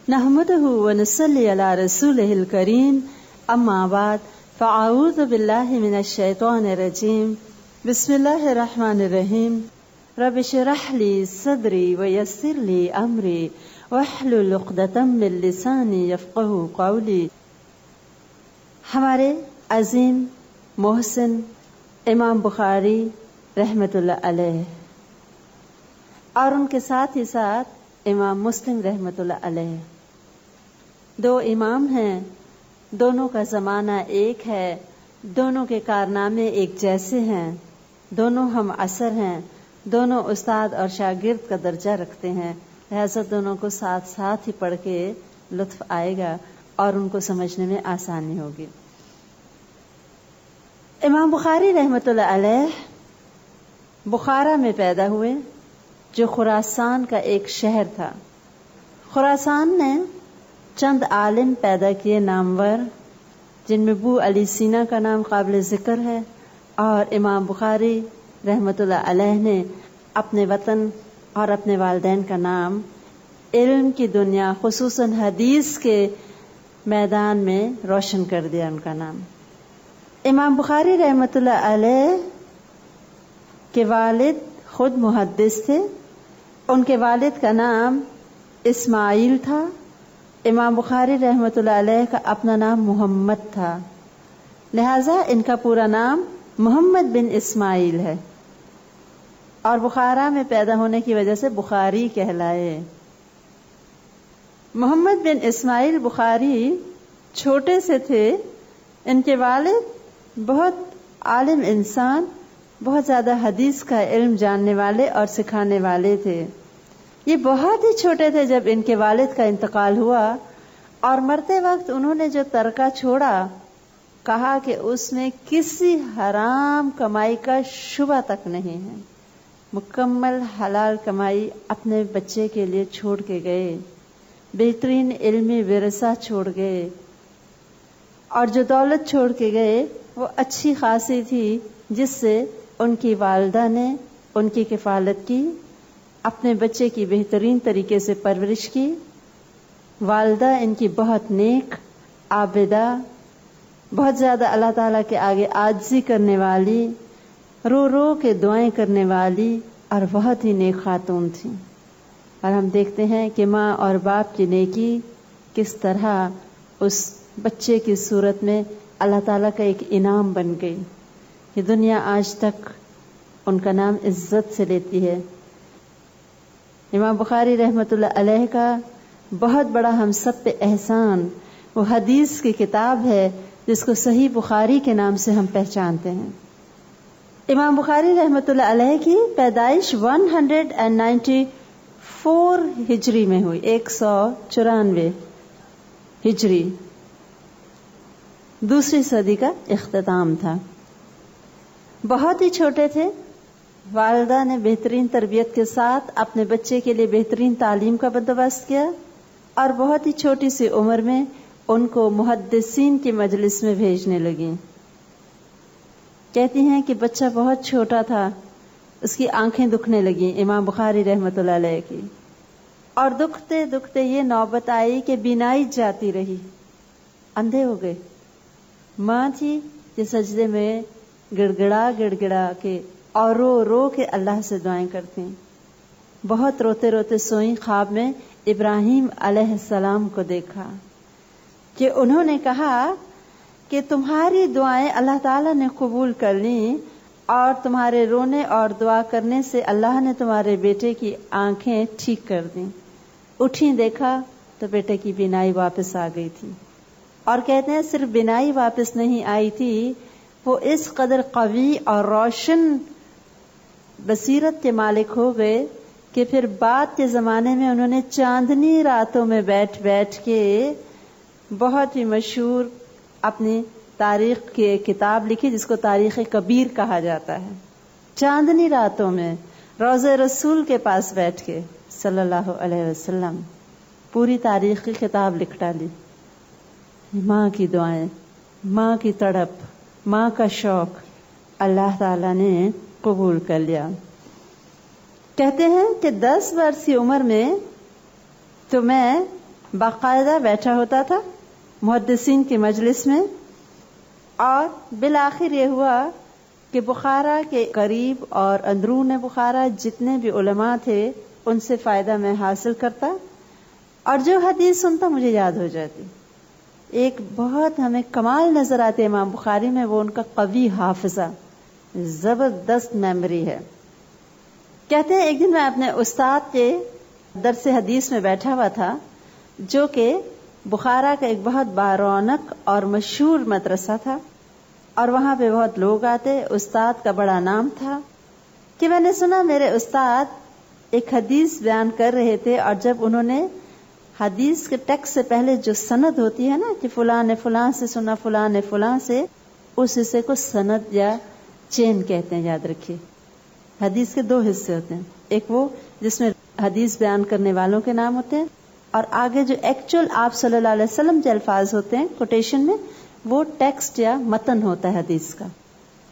نحمده ونصلي على رسوله الكريم اما بعد فاعوذ بالله من الشيطان الرجيم بسم الله الرحمن الرحيم رب اشرح لي صدري ويسر لي امري واحلل عقدة من لساني يفقهوا قولي. ہمارے عظیم محسن امام بخاری رحمۃ اللہ علیہ اور ان کے ساتھ ہی ساتھ امام مسلم رحمۃ اللہ علیہ، دو امام ہیں، دونوں کا زمانہ ایک ہے، دونوں کے کارنامے ایک جیسے ہیں، دونوں ہم عصر ہیں، دونوں استاد اور شاگرد کا درجہ رکھتے ہیں، لہذا دونوں کو ساتھ ساتھ ہی پڑھ کے لطف آئے گا اور ان کو سمجھنے میں آسانی ہوگی. امام بخاری رحمۃ اللہ علیہ بخارا میں پیدا ہوئے، جو خراسان کا ایک شہر تھا. خراسان نے چند عالم پیدا کیے نامور، جن میں ابو علی سینا کا نام قابل ذکر ہے، اور امام بخاری رحمۃ اللہ علیہ نے اپنے وطن اور اپنے والدین کا نام علم کی دنیا خصوصاً حدیث کے میدان میں روشن کر دیا. ان کا نام امام بخاری رحمۃ اللہ علیہ کے والد خود محدث تھے. ان کے والد کا نام اسماعیل تھا. امام بخاری رحمۃ اللہ علیہ کا اپنا نام محمد تھا، لہذا ان کا پورا نام محمد بن اسماعیل ہے، اور بخارا میں پیدا ہونے کی وجہ سے بخاری کہلائے. محمد بن اسماعیل بخاری چھوٹے سے تھے. ان کے والد بہت عالم انسان، بہت زیادہ حدیث کا علم جاننے والے اور سکھانے والے تھے. یہ بہت ہی چھوٹے تھے جب ان کے والد کا انتقال ہوا، اور مرتے وقت انہوں نے جو ترکہ چھوڑا، کہا کہ اس میں کسی حرام کمائی کا شبہ تک نہیں ہے. مکمل حلال کمائی اپنے بچے کے لیے چھوڑ کے گئے، بہترین علمی ورثہ چھوڑ گئے، اور جو دولت چھوڑ کے گئے وہ اچھی خاصی تھی، جس سے ان کی والدہ نے ان کی کفالت کی، اپنے بچے کی بہترین طریقے سے پرورش کی. والدہ ان کی بہت نیک، عابدہ، بہت زیادہ اللہ تعالیٰ کے آگے عاجزی کرنے والی، رو رو کے دعائیں کرنے والی اور بہت ہی نیک خاتون تھی. اور ہم دیکھتے ہیں کہ ماں اور باپ کی نیکی کس طرح اس بچے کی صورت میں اللہ تعالیٰ کا ایک انعام بن گئی کہ دنیا آج تک ان کا نام عزت سے لیتی ہے. امام بخاری رحمۃ اللہ علیہ کا بہت بڑا ہم سب پہ احسان وہ حدیث کی کتاب ہے جس کو صحیح بخاری کے نام سے ہم پہچانتے ہیں. امام بخاری رحمۃ اللہ علیہ کی پیدائش 194 ہجری میں ہوئی، 194 ہجری، دوسری صدی کا اختتام تھا. بہت ہی چھوٹے تھے. والدہ نے بہترین تربیت کے ساتھ اپنے بچے کے لیے بہترین تعلیم کا بندوبست کیا، اور بہت ہی چھوٹی سی عمر میں ان کو محدثین کی مجلس میں بھیجنے لگیں. کہتی ہیں کہ بچہ بہت چھوٹا تھا، اس کی آنکھیں دکھنے لگیں امام بخاری رحمۃ اللہ علیہ کی، اور دکھتے دکھتے یہ نوبت آئی کہ بینائی جاتی رہی، اندھے ہو گئے. ماں تھی کہ سجدے میں گڑ گڑا کے اور رو رو کے اللہ سے دعائیں کرتی. بہت روتے روتے سوئیں. خواب میں ابراہیم علیہ السلام کو دیکھا کہ انہوں نے کہا کہ تمہاری دعائیں اللہ تعالیٰ نے قبول کر لیں، اور تمہارے رونے اور دعا کرنے سے اللہ نے تمہارے بیٹے کی آنکھیں ٹھیک کر دیں. اٹھیں، دیکھا تو بیٹے کی بینائی واپس آ گئی تھی. اور کہتے ہیں صرف بینائی واپس نہیں آئی تھی، وہ اس قدر قوی اور روشن بصیرت کے مالک ہو گئے کہ پھر بعد کے زمانے میں انہوں نے چاندنی راتوں میں بیٹھ بیٹھ کے بہت ہی مشہور اپنی تاریخ کی ایک کتاب لکھی جس کو تاریخ کبیر کہا جاتا ہے. چاندنی راتوں میں روضہ رسول کے پاس بیٹھ کے صلی اللہ علیہ وسلم پوری تاریخ کی کتاب لکھ ڈالی. ماں کی دعائیں، ماں کی تڑپ، ماں کا شوق اللہ تعالیٰ نے قبول کر لیا. کہتے ہیں کہ 10 برس کی عمر میں تو میں باقاعدہ بیٹھا ہوتا تھا محدثین کی مجلس میں، اور بالآخر یہ ہوا کہ بخارا کے قریب اور اندرون بخارا جتنے بھی علماء تھے ان سے فائدہ میں حاصل کرتا، اور جو حدیث سنتا مجھے یاد ہو جاتی. ایک بہت ہمیں کمال نظر آتے امام بخاری میں، وہ ان کا قوی حافظہ، زبردست میموری ہے. کہتے ہیں ایک دن میں اپنے استاد کے درس حدیث میں بیٹھا ہوا تھا، جو کہ بخارا کا ایک بہت بارونق اور مشہور مدرسہ تھا، اور وہاں پہ بہت لوگ آتے. استاد کا بڑا نام تھا کہ میں نے سنا میرے استاد ایک حدیث بیان کر رہے تھے، اور جب انہوں نے حدیث کے ٹیکسٹ سے پہلے جو سند ہوتی ہے نا کہ فلاں نے فلاں سے سنا، فلاں نے فلاں سے، اس حصے کو سند یا چین کہتے ہیں. یاد رکھیے حدیث کے دو حصے ہوتے ہیں، ایک وہ جس میں حدیث بیان کرنے والوں کے نام ہوتے ہیں، اور آگے جو ایکچوئل آپ صلی اللہ علیہ وسلم کے الفاظ ہوتے ہیں کوٹیشن میں، وہ ٹیکسٹ یا متن ہوتا ہے حدیث کا.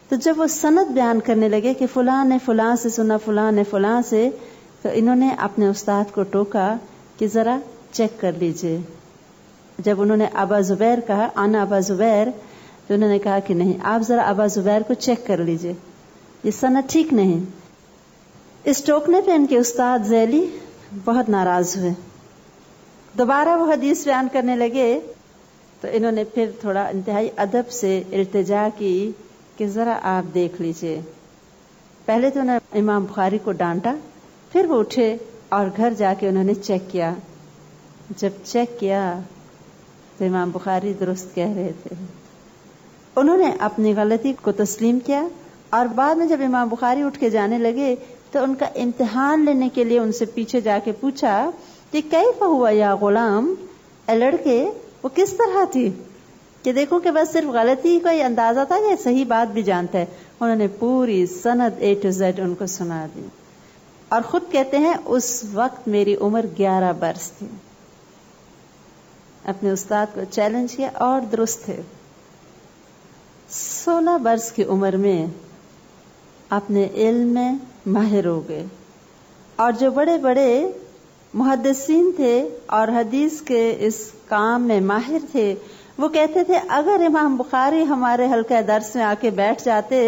تو جب وہ سند بیان کرنے لگے کہ فلاں نے فلاں سے سنا، فلاں نے فلاں سے، تو انہوں نے اپنے استاد کو ٹوکا کہ ذرا چیک کر لیجئے. جب انہوں نے ابا زبیر کہا، انا ابا زبیر، تو انہوں نے کہا کہ نہیں، آپ ذرا ابا زبیر کو چیک کر لیجئے، یہ سند ٹھیک نہیں. اس ٹوکنے پہ ان کے استاد ذیلی بہت ناراض ہوئے. دوبارہ وہ حدیث بیان کرنے لگے تو انہوں نے پھر تھوڑا انتہائی ادب سے التجا کی کہ ذرا آپ دیکھ لیجئے. پہلے تو انہوں نے امام بخاری کو ڈانٹا، پھر وہ اٹھے اور گھر جا کے انہوں نے چیک کیا. جب چیک کیا تو امام بخاری درست کہہ رہے تھے. انہوں نے اپنی غلطی کو تسلیم کیا، اور بعد میں جب امام بخاری اٹھ کے جانے لگے تو ان کا امتحان لینے کے لیے ان سے پیچھے جا کے پوچھا کہ کیف ہوا یا غلام، اے لڑکے وہ کس طرح تھی، کہ دیکھو کہ بس صرف غلطی کا ہی اندازہ تھا یا صحیح بات بھی جانتا ہے. انہوں نے پوری سند A to Z ان کو سنا دی، اور خود کہتے ہیں اس وقت میری عمر 11 برس تھی. اپنے استاد کو چیلنج کیا اور درست تھے. 16 برس کی عمر میں اپنے علم میں ماہر ہو گئے، اور جو بڑے بڑے محدثین تھے اور حدیث کے اس کام میں ماہر تھے، وہ کہتے تھے اگر امام بخاری ہمارے حلقہ درس میں آ کے بیٹھ جاتے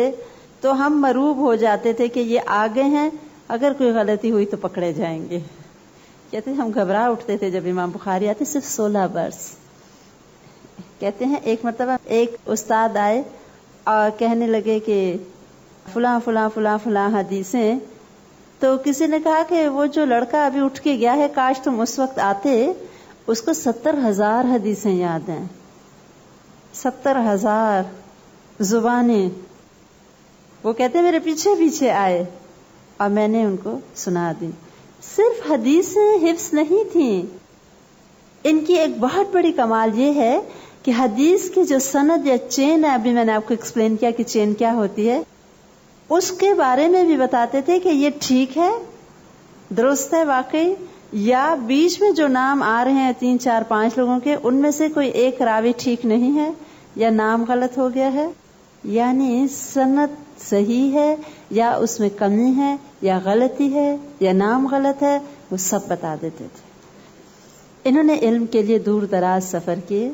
تو ہم مروب ہو جاتے تھے کہ یہ آگے ہیں، اگر کوئی غلطی ہوئی تو پکڑے جائیں گے. کہتے ہیں ہم گھبرا اٹھتے تھے جب امام بخاری آتے. صرف 16 برس. کہتے ہیں ایک مرتبہ ایک استاد آئے اور کہنے لگے کہ فلاں فلاں فلاں فلاں حدیثیں، تو کسی نے کہا کہ وہ جو لڑکا ابھی اٹھ کے گیا ہے کاش تم اس وقت آتے، اس کو 70,000 حدیثیں یاد ہیں. 70,000 زبانیں. وہ کہتے میرے پیچھے پیچھے آئے اور میں نے ان کو سنا دی. صرف حدیثیں حفظ نہیں تھیں، ان کی ایک بہت بڑی کمال یہ ہے کہ حدیث کی جو سند یا چین ہے، ابھی میں نے آپ کو ایکسپلین کیا کہ چین کیا ہوتی ہے، اس کے بارے میں بھی بتاتے تھے کہ یہ ٹھیک ہے، درست ہے واقعی، یا بیچ میں جو نام آ رہے ہیں 3 4 5 لوگوں کے، ان میں سے کوئی ایک راوی ٹھیک نہیں ہے یا نام غلط ہو گیا ہے، یعنی سند صحیح ہے یا اس میں کمی ہے یا غلطی ہے یا نام غلط ہے، وہ سب بتا دیتے تھے. انہوں نے علم کے لیے دور دراز سفر کیے.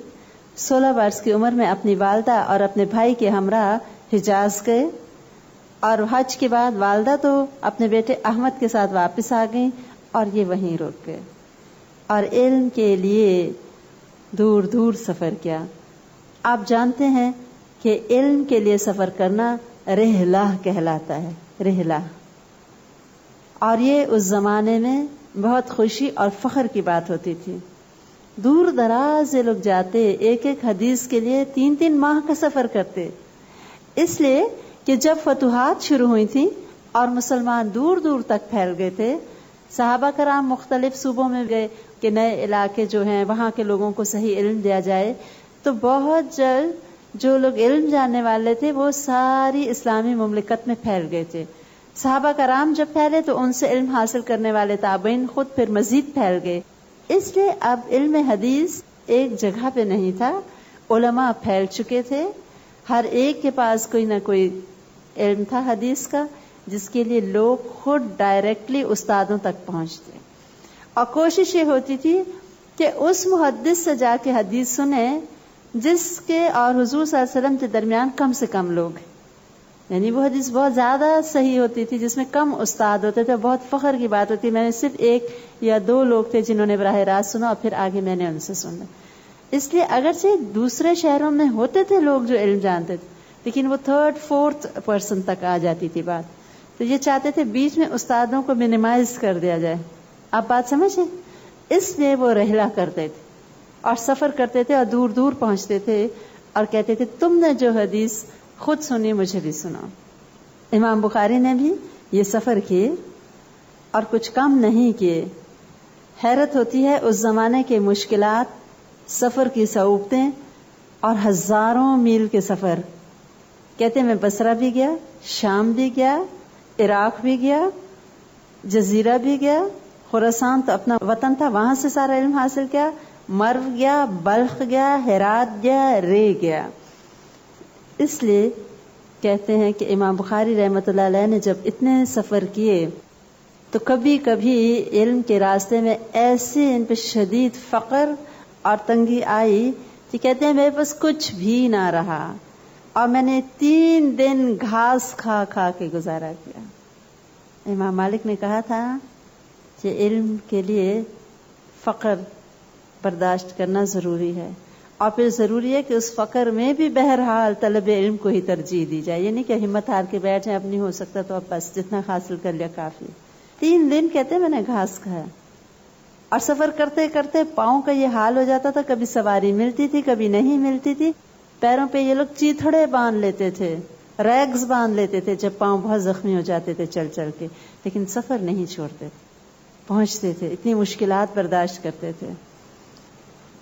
16 برس کی عمر میں اپنی والدہ اور اپنے بھائی کے ہمراہ حجاز گئے، اور حج کے بعد والدہ تو اپنے بیٹے احمد کے ساتھ واپس آ گئیں اور یہ وہیں رک گئے، اور علم کے لیے دور دور سفر کیا. آپ جانتے ہیں کہ علم کے لیے سفر کرنا رحلہ کہلاتا ہے، رحلہ. اور یہ اس زمانے میں بہت خوشی اور فخر کی بات ہوتی تھی. دور دراز سے لوگ جاتے، ایک ایک حدیث کے لیے 3 ماہ کا سفر کرتے، اس لیے کہ جب فتوحات شروع ہوئی تھیں اور مسلمان دور دور تک پھیل گئے تھے، صحابہ کرام مختلف صوبوں میں گئے کہ نئے علاقے جو ہیں وہاں کے لوگوں کو صحیح علم دیا جائے. تو بہت جلد جو لوگ علم جاننے والے تھے وہ ساری اسلامی مملکت میں پھیل گئے تھے. صحابہ کرام جب پھیلے تو ان سے علم حاصل کرنے والے تابعین خود پھر مزید پھیل گئے. اس لیے اب علم حدیث ایک جگہ پہ نہیں تھا، علماء پھیل چکے تھے، ہر ایک کے پاس کوئی نہ کوئی علم تھا حدیث کا، جس کے لیے لوگ خود ڈائریکٹلی استادوں تک پہنچتے. اور کوشش یہ ہوتی تھی کہ اس محدث سے جا کے حدیث سنیں جس کے اور حضور صلی اللہ علیہ وسلم کے درمیان کم سے کم لوگ ہیں. یعنی وہ حدیث بہت زیادہ صحیح ہوتی تھی جس میں کم استاد ہوتے تھے, بہت فخر کی بات ہوتی. میں نے صرف 1 یا 2 لوگ تھے جنہوں نے براہ راست سنا اور پھر آگے میں نے ان سے سنا. اس لیے اگرچہ دوسرے شہروں میں ہوتے تھے لوگ جو علم جانتے تھے, لیکن وہ 3rd 4th پرسن تک آ جاتی تھی بات. تو یہ چاہتے تھے بیچ میں استادوں کو منیمائز کر دیا جائے. آپ بات سمجھیں؟ اس لیے وہ رحلہ کرتے تھے اور سفر کرتے تھے اور دور دور پہنچتے تھے اور کہتے تھے تم نے جو حدیث خود سنی مجھے بھی سنا. امام بخاری نے بھی یہ سفر کیے اور کچھ کم نہیں کیے. حیرت ہوتی ہے اس زمانے کے مشکلات, سفر کی صعوبتیں اور ہزاروں میل کے سفر. کہتے میں بصرہ بھی گیا, شام بھی گیا, عراق بھی گیا, جزیرہ بھی گیا, خراسان تو اپنا وطن تھا وہاں سے سارا علم حاصل کیا, مرو گیا, بلخ گیا, ہرات گیا, رے گیا. اس لیے کہتے ہیں کہ امام بخاری رحمۃ اللہ علیہ نے جب اتنے سفر کیے تو کبھی کبھی علم کے راستے میں ایسے ان پہ شدید فقر اور تنگی آئی کہ کہتے ہیں میرے پاس کچھ بھی نہ رہا اور میں نے 3 دن گھاس کھا کھا کے گزارا کیا. امام مالک نے کہا تھا کہ علم کے لیے فقر برداشت کرنا ضروری ہے اور پھر ضروری ہے کہ اس فقر میں بھی بہرحال طلب علم کو ہی ترجیح دی جائے. یہ نہیں کہ ہمت ہار کے بیٹھ جائیں, اب نہیں ہو سکتا تو اب بس جتنا حاصل کر لیا کافی. 3 دن کہتے میں نے گھاس کھایا اور سفر کرتے کرتے پاؤں کا یہ حال ہو جاتا تھا, کبھی سواری ملتی تھی کبھی نہیں ملتی تھی. پیروں پہ یہ لوگ چیتھڑے باندھ لیتے تھے, ریگز باندھ لیتے تھے جب پاؤں بہت زخمی ہو جاتے تھے چل چل کے, لیکن سفر نہیں چھوڑتے تھے, پہنچتے تھے, اتنی مشکلات برداشت کرتے تھے.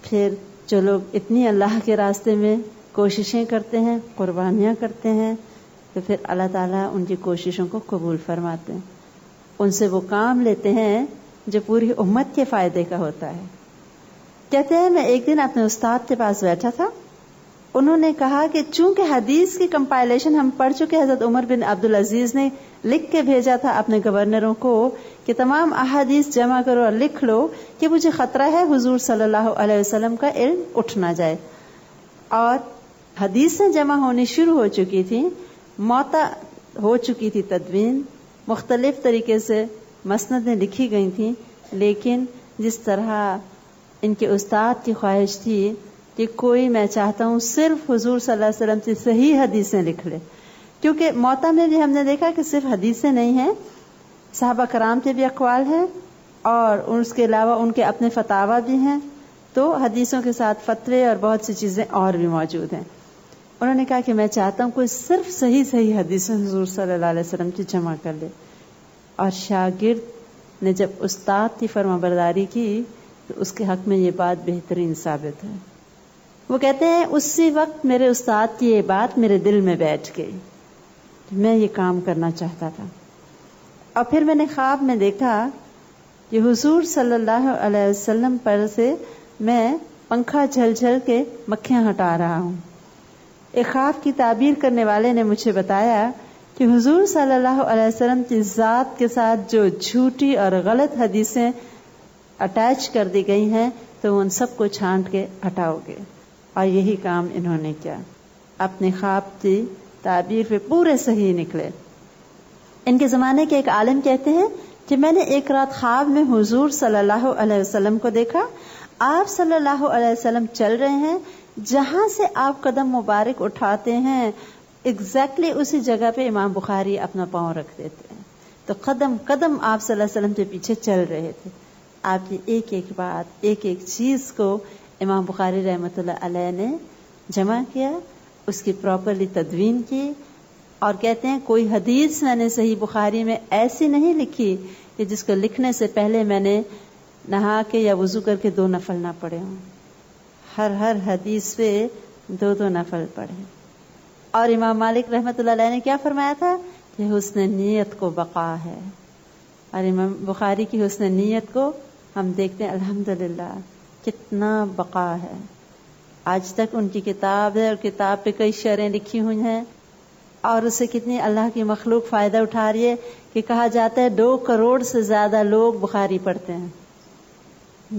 پھر جو لوگ اتنی اللہ کے راستے میں کوششیں کرتے ہیں, قربانیاں کرتے ہیں, تو پھر اللہ تعالیٰ ان کی کوششوں کو قبول فرماتے ہیں. ان سے وہ کام لیتے ہیں جو پوری امت کے فائدے کا ہوتا ہے. کہتے ہیں میں ایک دن اپنے استاد کے پاس بیٹھا تھا, انہوں نے کہا کہ چونکہ حدیث کی کمپائلیشن ہم پڑھ چکے, حضرت عمر بن عبدالعزیز نے لکھ کے بھیجا تھا اپنے گورنروں کو کہ تمام احادیث جمع کرو اور لکھ لو کہ مجھے خطرہ ہے حضور صلی اللہ علیہ وسلم کا علم اٹھ نہ جائے. اور حدیثیں جمع ہونی شروع ہو چکی تھی, موتا ہو چکی تھی تدوین, مختلف طریقے سے مسندیں لکھی گئی تھیں, لیکن جس طرح ان کے استاد کی خواہش تھی کہ کوئی, میں چاہتا ہوں صرف حضور صلی اللہ علیہ وسلم سے صحیح حدیثیں لکھ لے, کیونکہ موتا میں بھی ہم نے دیکھا کہ صرف حدیثیں نہیں ہیں, صحابہ کرام کے بھی اقوال ہیں اور اس کے علاوہ ان کے اپنے فتاوی بھی ہیں, تو حدیثوں کے ساتھ فتوے اور بہت سی چیزیں اور بھی موجود ہیں. انہوں نے کہا کہ میں چاہتا ہوں کوئی صرف صحیح حدیثیں حضور صلی اللہ علیہ وسلم کی جمع کر لے. اور شاگرد نے جب استاد کی فرما برداری کی تو اس کے حق میں یہ بات بہترین ثابت ہے. وہ کہتے ہیں اسی وقت میرے استاد کی یہ بات میرے دل میں بیٹھ گئی, میں یہ کام کرنا چاہتا تھا. اور پھر میں نے خواب میں دیکھا کہ حضور صلی اللہ علیہ وسلم پر سے میں پنکھا جھل جھل کے مکھیاں ہٹا رہا ہوں. ایک خواب کی تعبیر کرنے والے نے مجھے بتایا کہ حضور صلی اللہ علیہ وسلم کی ذات کے ساتھ جو جھوٹی اور غلط حدیثیں اٹیچ کر دی گئی ہیں تو ان سب کو چھانٹ کے ہٹاؤ گے. اور یہی کام انہوں نے کیا, اپنے خواب کی تعبیر پہ پورے صحیح نکلے. ان کے زمانے کے ایک عالم کہتے ہیں کہ میں نے ایک رات خواب میں حضور صلی اللہ علیہ وسلم کو دیکھا. آپ صلی اللہ علیہ وسلم چل رہے ہیں, جہاں سے آپ قدم مبارک اٹھاتے ہیں ایگزیکٹلی اسی جگہ پہ امام بخاری اپنا پاؤں رکھ دیتے ہیں. تو قدم قدم آپ صلی اللہ علیہ وسلم کے پیچھے چل رہے تھے. آپ کی ایک ایک بات, ایک ایک چیز کو امام بخاری رحمۃ اللہ علیہ نے جمع کیا, اس کی پراپرلی تدوین کی. اور کہتے ہیں کوئی حدیث میں نے صحیح بخاری میں ایسی نہیں لکھی کہ جس کو لکھنے سے پہلے میں نے نہا کے یا وضو کر کے 2 نفل نہ پڑھے ہوں. ہر حدیث پہ 2 نفل پڑھے. اور امام مالک رحمۃ اللہ علیہ نے کیا فرمایا تھا کہ حسن نیت کو بقا ہے. اور امام بخاری کی حسن نیت کو ہم دیکھتے ہیں الحمدللہ کتنا بقا ہے. آج تک ان کی کتاب ہے اور کتاب پہ کئی شرحیں لکھی ہوئی ہیں اور اس سے کتنی اللہ کی مخلوق فائدہ اٹھا رہی ہے کہ کہا جاتا ہے 2 کروڑ سے زیادہ لوگ بخاری پڑھتے ہیں.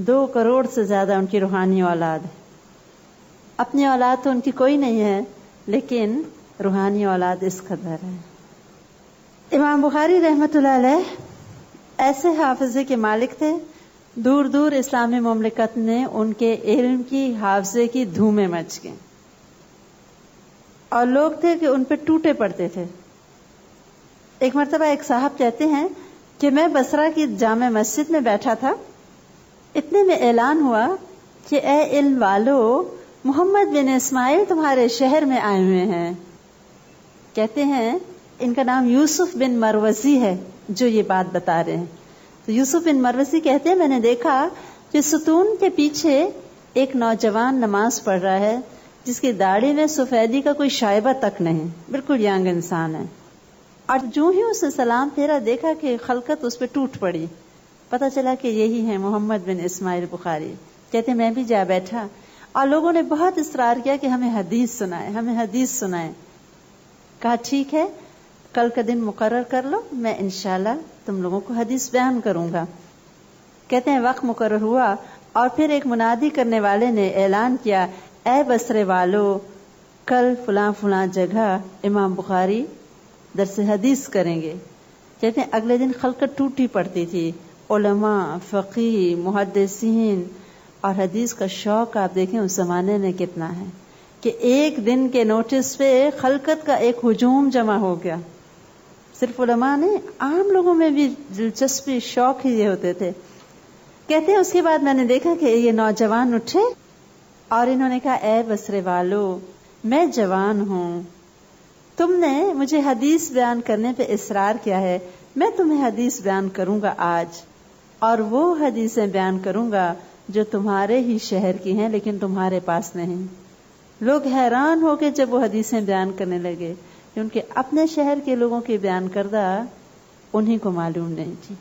2 کروڑ سے زیادہ ان کی روحانی اولاد ہے. اپنی اولاد تو ان کی کوئی نہیں ہے، لیکن روحانی اولاد اس قدر ہے. امام بخاری رحمۃ اللہ علیہ ایسے حافظے کے مالک تھے، دور دور اسلامی مملکت میں ان کے علم کی، حافظے کی دھومیں مچ گئیں، اور لوگ تھے کہ ان پہ ٹوٹے پڑتے تھے. ایک مرتبہ ایک صاحب کہتے ہیں کہ میں بصرہ کی جامع مسجد میں بیٹھا تھا، اتنے میں اعلان ہوا کہ اے علم والو، محمد بن اسماعیل تمہارے شہر میں آئے ہوئے ہیں. کہتے ہیں ان کا نام یوسف بن مروزی ہے جو یہ بات بتا رہے ہیں. تو یوسف بن مروزی کہتے ہیں میں نے دیکھا کہ ستون کے پیچھے ایک نوجوان نماز پڑھ رہا ہے جس کی داڑھی میں سفیدی کا کوئی شائبہ تک نہیں، بالکل ینگ انسان ہے. اور جو ہی اس نے سلام پھیرا دیکھا کہ خلقت اس پہ ٹوٹ پڑی، پتہ چلا کہ یہی ہے محمد بن اسماعیل بخاری. کہتے ہیں میں بھی جا بیٹھا اور لوگوں نے بہت اصرار کیا کہ ہمیں حدیث سنائے، ہمیں حدیث سنائے. کہا ٹھیک ہے، کل کا دن مقرر کر لو، میں انشاءاللہ تم لوگوں کو حدیث بیان کروں گا. کہتے ہیں وقت مقرر ہوا اور پھر ایک منادی کرنے والے نے اعلان کیا، اے بصرے والو، کل فلاں فلاں جگہ امام بخاری درس حدیث کریں گے. کہتے ہیں اگلے دن خلقت ٹوٹی پڑتی تھی، علماء، فقیہ، محدثین، اور حدیث کا شوق آپ دیکھیں اس زمانے میں کتنا ہے کہ ایک دن کے نوٹس پہ خلقت کا ایک ہجوم جمع ہو گیا. صرف علماء نہیں، عام لوگوں میں بھی دلچسپی، شوق ہی یہ ہوتے تھے. کہتے ہیں اس کے بعد میں نے دیکھا کہ یہ نوجوان اٹھے اور انہوں نے کہا اے بصرے والو، میں جوان ہوں، تم نے مجھے حدیث بیان کرنے پہ اصرار کیا ہے، میں تمہیں حدیث بیان کروں گا آج، اور وہ حدیثیں بیان کروں گا جو تمہارے ہی شہر کی ہیں لیکن تمہارے پاس نہیں. لوگ حیران ہو کے جب وہ حدیثیں بیان کرنے لگے کہ ان کے اپنے شہر کے لوگوں کی بیان کردہ انہی کو معلوم نہیں تھی.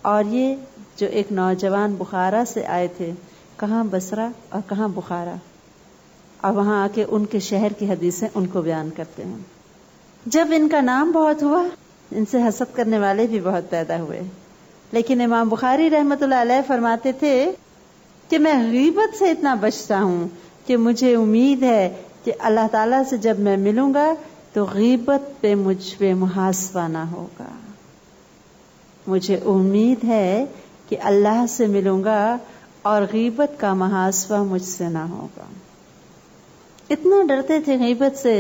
اور یہ جو ایک نوجوان بخارا سے آئے تھے، کہاں بصرہ اور کہاں بخارا، اور وہاں آ کے ان کے شہر کی حدیثیں ان کو بیان کرتے ہیں. جب ان کا نام بہت ہوا، ان سے حسد کرنے والے بھی بہت پیدا ہوئے. لیکن امام بخاری رحمۃ اللہ علیہ فرماتے تھے کہ میں غیبت سے اتنا بچتا ہوں کہ مجھے امید ہے کہ اللہ تعالیٰ سے جب میں ملوں گا تو غیبت پہ مجھ پہ محاسبہ نہ ہوگا. مجھے امید ہے کہ اللہ سے ملوں گا اور غیبت کا محاسبہ مجھ سے نہ ہوگا. اتنا ڈرتے تھے غیبت سے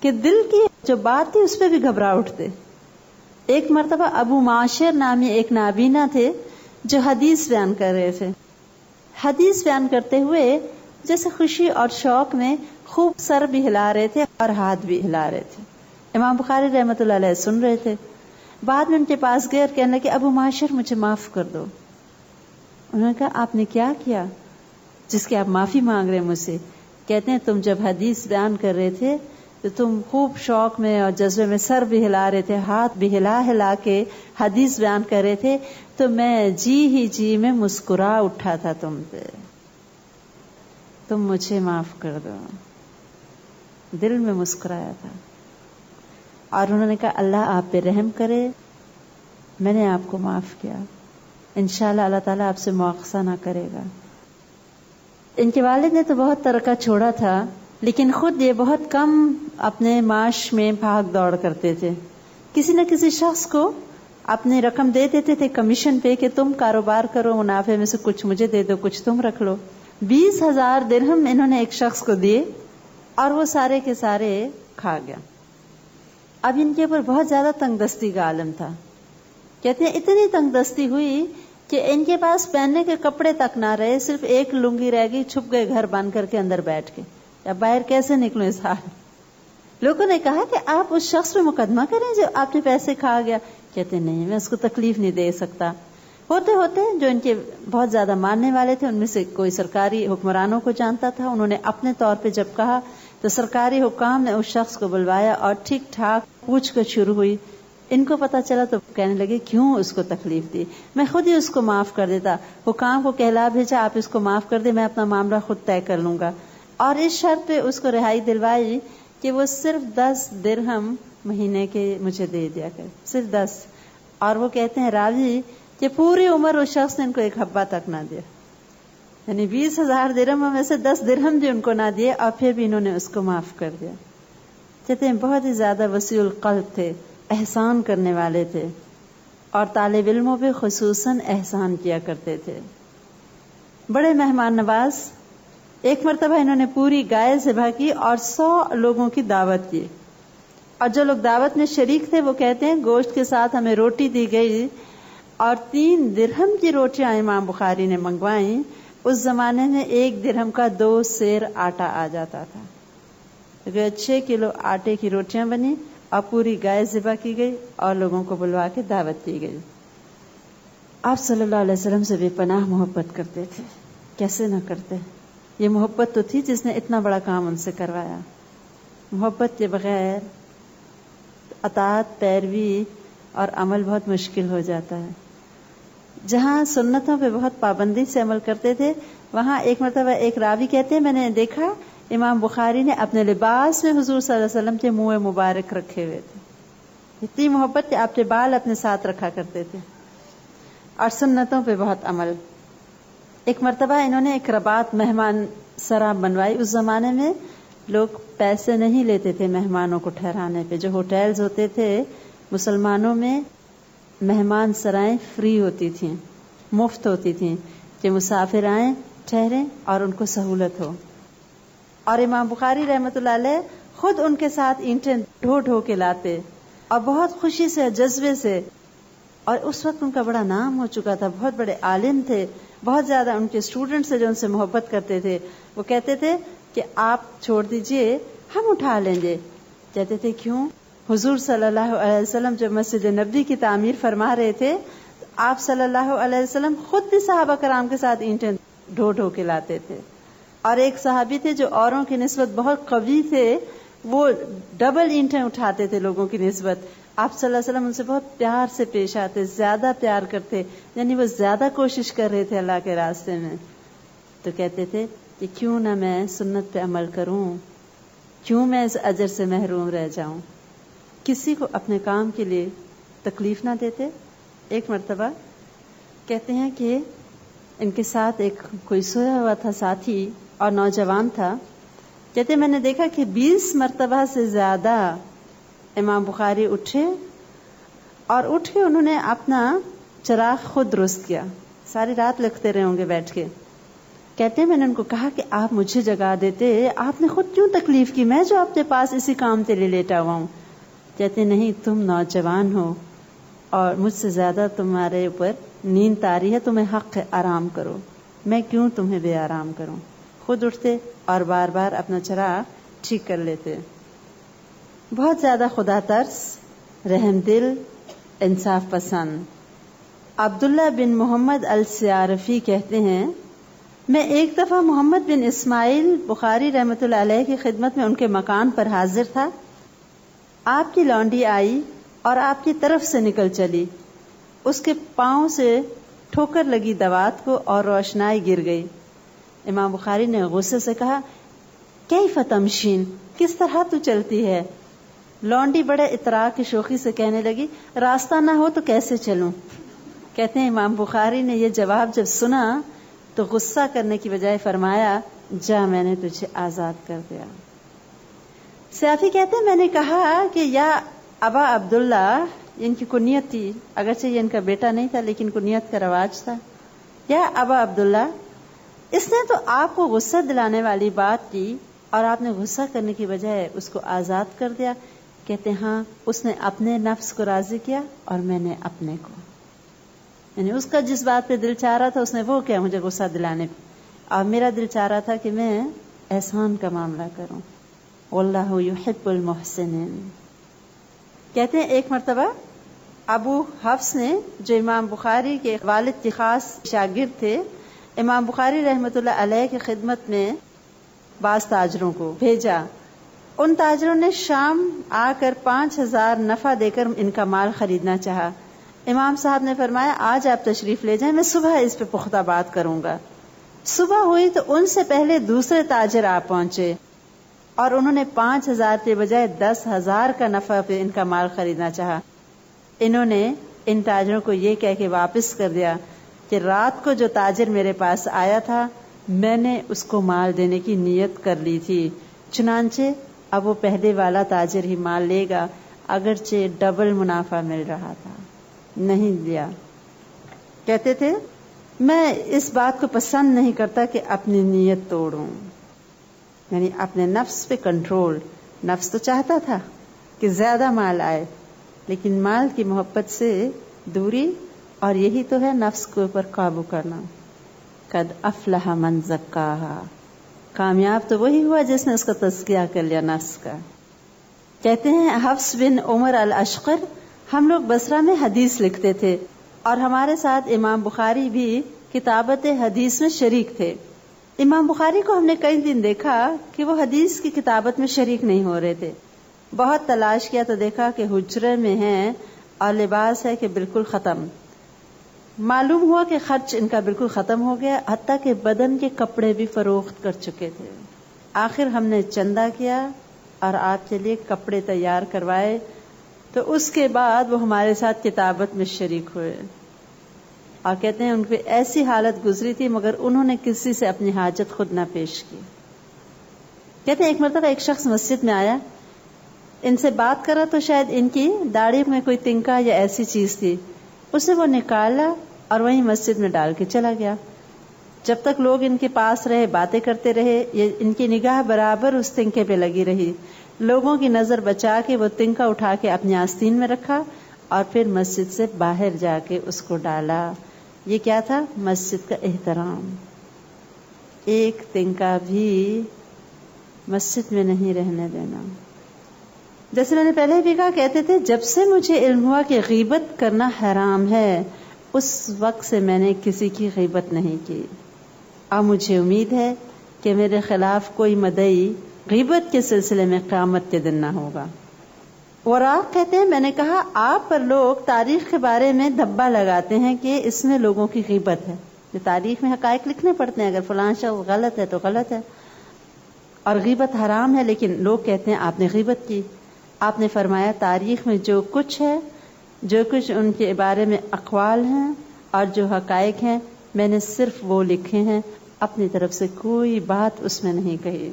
کہ دل کی جو بات تھی اس پہ بھی گھبرا اٹھتے. ایک مرتبہ ابو معاشر نامی ایک نابینا تھے جو حدیث بیان کر رہے تھے. حدیث بیان کرتے ہوئے جیسے خوشی اور شوق میں خوب سر بھی ہلا رہے تھے اور ہاتھ بھی ہلا رہے تھے. امام بخاری رحمۃ اللہ علیہ سن رہے تھے. بعد میں ان کے پاس گئے اور کہنے لگے ابو معاشر مجھے معاف کر دو. انہوں نے کہا آپ نے کیا کیا جس کی آپ معافی مانگ رہے ہیں مجھ سے؟ کہتے ہیں تم جب حدیث بیان کر رہے تھے تو تم خوب شوق میں اور جذبے میں سر بھی ہلا رہے تھے، ہاتھ بھی ہلا ہلا کے حدیث بیان کر رہے تھے، تو میں جی میں مسکرا اٹھا تھا تم پہ. تم مجھے معاف کر دو. دل میں مسکرایا تھا. اور انہوں نے کہا اللہ آپ پہ رحم کرے، میں نے آپ کو معاف کیا، انشاءاللہ اللہ تعالیٰ آپ سے مواخذہ نہ کرے گا. ان کے والد نے تو بہت ترکہ چھوڑا تھا، لیکن خود یہ بہت کم اپنے معاش میں بھاگ دوڑ کرتے تھے. کسی نہ کسی شخص کو اپنی رقم دے دیتے تھے کمیشن پہ کہ تم کاروبار کرو، منافع میں سے کچھ مجھے دے دو، کچھ تم رکھ لو. 20,000 درہم انہوں نے ایک شخص کو دیے اور وہ سارے کے سارے کھا گیا. اب ان کے اوپر بہت زیادہ تنگ دستی کا عالم تھا. کہتے ہیں اتنی تنگ دستی ہوئی کہ ان کے پاس پہننے کے کپڑے تک نہ رہے، صرف ایک لنگی رہ گئی، چھپ گئے گھر بند کر کے اندر بیٹھ کے. اب باہر کیسے نکلوں اس حال؟ لوگوں نے کہا کہ آپ اس شخص پہ مقدمہ کریں جو آپ نے پیسے کھا گیا. کہتے نہیں میں اس کو تکلیف نہیں دے سکتا. ہوتے ہوتے جو ان کے بہت زیادہ ماننے والے تھے ان میں سے کوئی سرکاری حکمرانوں کو جانتا تھا، انہوں نے اپنے طور پہ جب کہا تو سرکاری حکام نے اس شخص کو بلوایا اور ٹھیک ٹھاک پوچھ گچھ شروع ہوئی. ان کو پتا چلا تو کہنے لگے کیوں اس کو تکلیف دی، میں خود ہی اس کو معاف کر دیتا. حکام کو کہلا بھیجا آپ اس کو معاف کر دیں، میں اپنا معاملہ خود طے کر لوں گا. اور اس شرط پہ اس کو رہائی دلوائی کہ وہ صرف 10 درہم مہینے کے مجھے دے دیا کر، صرف 10. اور وہ کہتے ہیں راوی کہ پوری عمر اس شخص نے ان کو ایک حبہ تک نہ دیا، یعنی 20,000 درہم میں سے 10 درہم بھی ان کو نہ دیے، اور پھر بھی انہوں نے اس کو معاف کر دیا. کہتے ہیں بہت ہی زیادہ وسیع القلب تھے، احسان کرنے والے تھے، اور طالب علموں پہ خصوصاً احسان کیا کرتے تھے. بڑے مہمان نواز. ایک مرتبہ انہوں نے پوری گائے ذبح کی اور 100 لوگوں کی دعوت کی، اور جو لوگ دعوت میں شریک تھے وہ کہتے ہیں گوشت کے ساتھ ہمیں روٹی دی گئی، اور 3 درہم کی روٹیاں امام بخاری نے منگوائیں. اس زمانے میں 1 درہم کا 2 سیر آٹا آ جاتا تھا. 6 کلو آٹے کی روٹیاں بنی اور پوری گائے ذبح کی گئی اور لوگوں کو بلوا کے دعوت دی گئی. آپ صلی اللہ علیہ وسلم سے بے پناہ محبت کرتے تھے، کیسے نہ کرتے. یہ محبت تو تھی جس نے اتنا بڑا کام ان سے کروایا. محبت کے بغیر اطاعت، پیروی اور عمل بہت مشکل ہو جاتا ہے. جہاں سنتوں پہ بہت پابندی سے عمل کرتے تھے، وہاں ایک مرتبہ ایک راوی کہتے ہیں میں نے دیکھا امام بخاری نے اپنے لباس میں حضور صلی اللہ علیہ وسلم کے منہ مبارک رکھے ہوئے تھے. اتنی محبت کہ آپ کے بال اپنے ساتھ رکھا کرتے تھے، اور سنتوں پہ بہت عمل. ایک مرتبہ انہوں نے ایک رباط مہمان سرا بنوائی. اس زمانے میں لوگ پیسے نہیں لیتے تھے مہمانوں کو ٹھہرانے پہ. جو ہوٹلز ہوتے تھے مسلمانوں میں، مہمان سرائیں فری ہوتی تھیں، مفت ہوتی تھیں، کہ مسافر آئیں، ٹھہریں اور ان کو سہولت ہو. اور امام بخاری رحمۃ اللہ علیہ خود ان کے ساتھ اینٹیں ڈھو ڈھو کے لاتے، اور بہت خوشی سے، جذبے سے. اور اس وقت ان کا بڑا نام ہو چکا تھا، بہت بڑے عالم تھے. بہت زیادہ ان کے اسٹوڈنٹس سے جو ان سے محبت کرتے تھے وہ کہتے تھے کہ آپ چھوڑ دیجئے، ہم اٹھا لیں گے. کہتے تھے کیوں؟ حضور صلی اللہ علیہ وسلم جب مسجد نبوی کی تعمیر فرما رہے تھے، آپ صلی اللہ علیہ وسلم خود بھی صحابہ کرام کے ساتھ اینٹیں ڈھو ڈھو کے لاتے تھے. اور ایک صحابی تھے جو اوروں کی نسبت بہت قوی تھے، وہ ڈبل اینٹیں اٹھاتے تھے لوگوں کی نسبت. آپ صلی اللہ علیہ وسلم ان سے بہت پیار سے پیش آتے، زیادہ پیار کرتے، یعنی وہ زیادہ کوشش کر رہے تھے اللہ کے راستے میں. تو کہتے تھے کہ کیوں نہ میں سنت پہ عمل کروں، کیوں میں اس اجر سے محروم رہ جاؤں. کسی کو اپنے کام کے لیے تکلیف نہ دیتے. ایک مرتبہ کہتے ہیں کہ ان کے ساتھ ایک کوئی سویا ہوا تھا ساتھی اور نوجوان تھا. کہتے میں نے دیکھا کہ 20 مرتبہ سے زیادہ امام بخاری اٹھے، اور اٹھ کے انہوں نے اپنا چراغ خود درست کیا. ساری رات لکھتے رہے ہوں گے بیٹھ کے. کہتے ہیں میں نے ان کو کہا کہ آپ مجھے جگا دیتے، آپ نے خود کیوں تکلیف کی، میں جو اپنے پاس اسی کام کے لیے لیٹا ہوا ہوں. کہتے نہیں، تم نوجوان ہو اور مجھ سے زیادہ تمہارے اوپر نیند طاری ہے، تمہیں حق ہے آرام کرو، میں کیوں تمہیں بے آرام کروں. خود اٹھتے اور بار بار اپنا چراغ ٹھیک کر لیتے. بہت زیادہ خدا ترس، رحم دل، انصاف پسند. عبداللہ بن محمد السیارفی کہتے ہیں میں ایک دفعہ محمد بن اسماعیل بخاری رحمۃ اللہ علیہ کی خدمت میں ان کے مکان پر حاضر تھا. آپ کی لونڈی آئی اور آپ کی طرف سے نکل چلی. اس کے پاؤں سے ٹھوکر لگی دوات کو اور روشنائی گر گئی. امام بخاری نے غصے سے کہا کیف تمشین، کس طرح تو چلتی ہے؟ لونڈی بڑے اطراء کی شوخی سے کہنے لگی راستہ نہ ہو تو کیسے چلوں. کہتے ہیں امام بخاری نے یہ جواب جب سنا تو غصہ کرنے کی بجائے فرمایا جا، میں نے تجھے آزاد کر دیا. سیافی کہتے ہیں میں نے کہا کہ یا ابا عبداللہ، ان کی کنیت تھی، اگرچہ یہ ان کا بیٹا نہیں تھا لیکن کنیت کا رواج تھا. یا ابا عبداللہ، اس نے تو آپ کو غصہ دلانے والی بات کی اور آپ نے غصہ کرنے کی بجائے اس کو آزاد کر دیا. کہتے ہیں ہاں، اس نے اپنے نفس کو راضی کیا اور میں نے اپنے کو، یعنی اس کا جس بات پہ دل چاہ رہا تھا اس نے وہ کیا مجھے غصہ دلانے پہ، اور میرا دل چاہ رہا تھا کہ میں احسان کا معاملہ کروں. واللہ یحب المحسنین. کہتے ہیں ایک مرتبہ ابو حفص نے، جو امام بخاری کے والد کے خاص شاگرد تھے، امام بخاری رحمۃ اللہ علیہ کی خدمت میں بعض تاجروں کو بھیجا. ان تاجروں نے شام آ کر 5,000 نفع دے کر ان کا مال خریدنا چاہا. امام صاحب نے فرمایا آج آپ تشریف لے جائیں، میں صبح اس پہ پختہ بات کروں گا. صبح ہوئی تو ان سے پہلے دوسرے تاجر آ پہنچے اور انہوں نے 5,000 کے بجائے 10,000 کا نفع پہ ان کا مال خریدنا چاہا. انہوں نے ان تاجروں کو یہ کہہ کے واپس کر دیا کہ رات کو جو تاجر میرے پاس آیا تھا میں نے اس کو مال دینے کی نیت کر لی تھی، چنانچہ اب وہ پہلے والا تاجر ہی مال لے گا، اگرچہ ڈبل منافع مل رہا تھا، نہیں دیا۔ کہتے تھے میں اس بات کو پسند نہیں کرتا کہ اپنی نیت توڑوں، یعنی اپنے نفس پہ کنٹرول۔ نفس تو چاہتا تھا کہ زیادہ مال آئے، لیکن مال کی محبت سے دوری، اور یہی تو ہے نفس کے اوپر قابو کرنا۔ قد افلح من زکاہا، کامیاب تو وہی ہوا جس نے اس کا تزکیہ کر لیا نفس کا۔ کہتے ہیں حفص بن عمر الاشقر، ہم لوگ بصرہ میں حدیث لکھتے تھے اور ہمارے ساتھ امام بخاری بھی کتابت حدیث میں شریک تھے۔ امام بخاری کو ہم نے کئی دن دیکھا کہ وہ حدیث کی کتابت میں شریک نہیں ہو رہے تھے۔ بہت تلاش کیا تو دیکھا کہ حجرے میں ہیں اور لباس ہے کہ بالکل ختم۔ معلوم ہوا کہ خرچ ان کا بالکل ختم ہو گیا، حتیٰ کہ بدن کے کپڑے بھی فروخت کر چکے تھے۔ آخر ہم نے چندہ کیا اور آپ کے لیے کپڑے تیار کروائے، تو اس کے بعد وہ ہمارے ساتھ کتابت میں شریک ہوئے۔ اور کہتے ہیں ان کی ایسی حالت گزری تھی مگر انہوں نے کسی سے اپنی حاجت خود نہ پیش کی۔ کہتے ہیں ایک مرتبہ ایک شخص مسجد میں آیا، ان سے بات کرا تو شاید ان کی داڑھی میں کوئی تنکا یا ایسی چیز تھی، اسے وہ نکالا اور وہیں مسجد میں ڈال کے چلا گیا۔ جب تک لوگ ان کے پاس رہے باتیں کرتے رہے، یہ ان کی نگاہ برابر اس تنکے پہ لگی رہی۔ لوگوں کی نظر بچا کے وہ تنکا اٹھا کے اپنی آستین میں رکھا اور پھر مسجد سے باہر جا کے اس کو ڈالا۔ یہ کیا تھا؟ مسجد کا احترام۔ ایک تنکا بھی مسجد میں نہیں رہنے دینا۔ جیسے میں نے پہلے بھی کہا، کہتے تھے جب سے مجھے علم ہوا کہ غیبت کرنا حرام ہے، اس وقت سے میں نے کسی کی غیبت نہیں کی۔ اب مجھے امید ہے کہ میرے خلاف کوئی مدعی غیبت کے سلسلے میں قیامت کے دن نہ ہوگا۔ وراق کہتے ہیں میں نے کہا آپ پر لوگ تاریخ کے بارے میں دھبا لگاتے ہیں کہ اس میں لوگوں کی غیبت ہے، جو تاریخ میں حقائق لکھنے پڑتے ہیں، اگر فلاں شخص غلط ہے تو غلط ہے اور غیبت حرام ہے، لیکن لوگ کہتے ہیں آپ نے غیبت کی۔ آپ نے فرمایا تاریخ میں جو کچھ ہے، جو کچھ ان کے بارے میں اقوال ہیں اور جو حقائق ہیں، میں نے صرف وہ لکھے ہیں، اپنی طرف سے کوئی بات اس میں نہیں کہی۔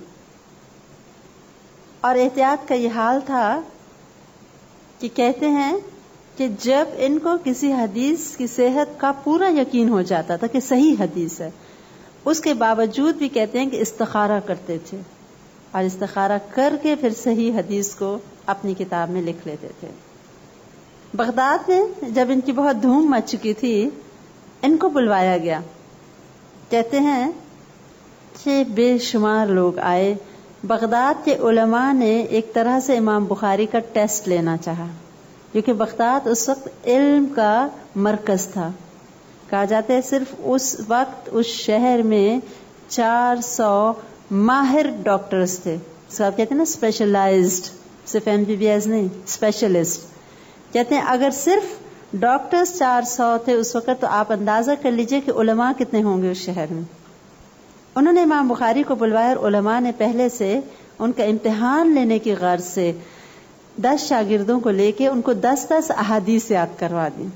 اور احتیاط کا یہ حال تھا کہ کہتے ہیں کہ جب ان کو کسی حدیث کی صحت کا پورا یقین ہو جاتا تھا کہ صحیح حدیث ہے، اس کے باوجود بھی کہتے ہیں کہ استخارہ کرتے تھے اور استخارہ کر کے پھر صحیح حدیث کو اپنی کتاب میں لکھ لیتے تھے۔ بغداد میں جب ان کی بہت دھوم مچ چکی تھی، ان کو بلوایا گیا۔ کہتے ہیں کہ بے شمار لوگ آئے۔ بغداد کے علماء نے ایک طرح سے امام بخاری کا ٹیسٹ لینا چاہا، کیونکہ بغداد اس وقت علم کا مرکز تھا۔ کہا جاتا ہے صرف اس وقت اس شہر میں 400 ماہر ڈاکٹرز تھے، سب کہتے ہیں نا اسپیشلائزڈ، صرف MBBS نہیں، اسپیشلسٹ۔ کہتے ہیں اگر صرف ڈاکٹرز 400 تھے اس وقت، تو آپ اندازہ کر لیجئے کہ علماء کتنے ہوں گے اس شہر میں۔ انہوں نے امام بخاری کو بلوایا اور علماء نے پہلے سے ان کا امتحان لینے کی غرض سے 10 شاگردوں کو لے کے ان کو 10 احادیث یاد کروا دی۔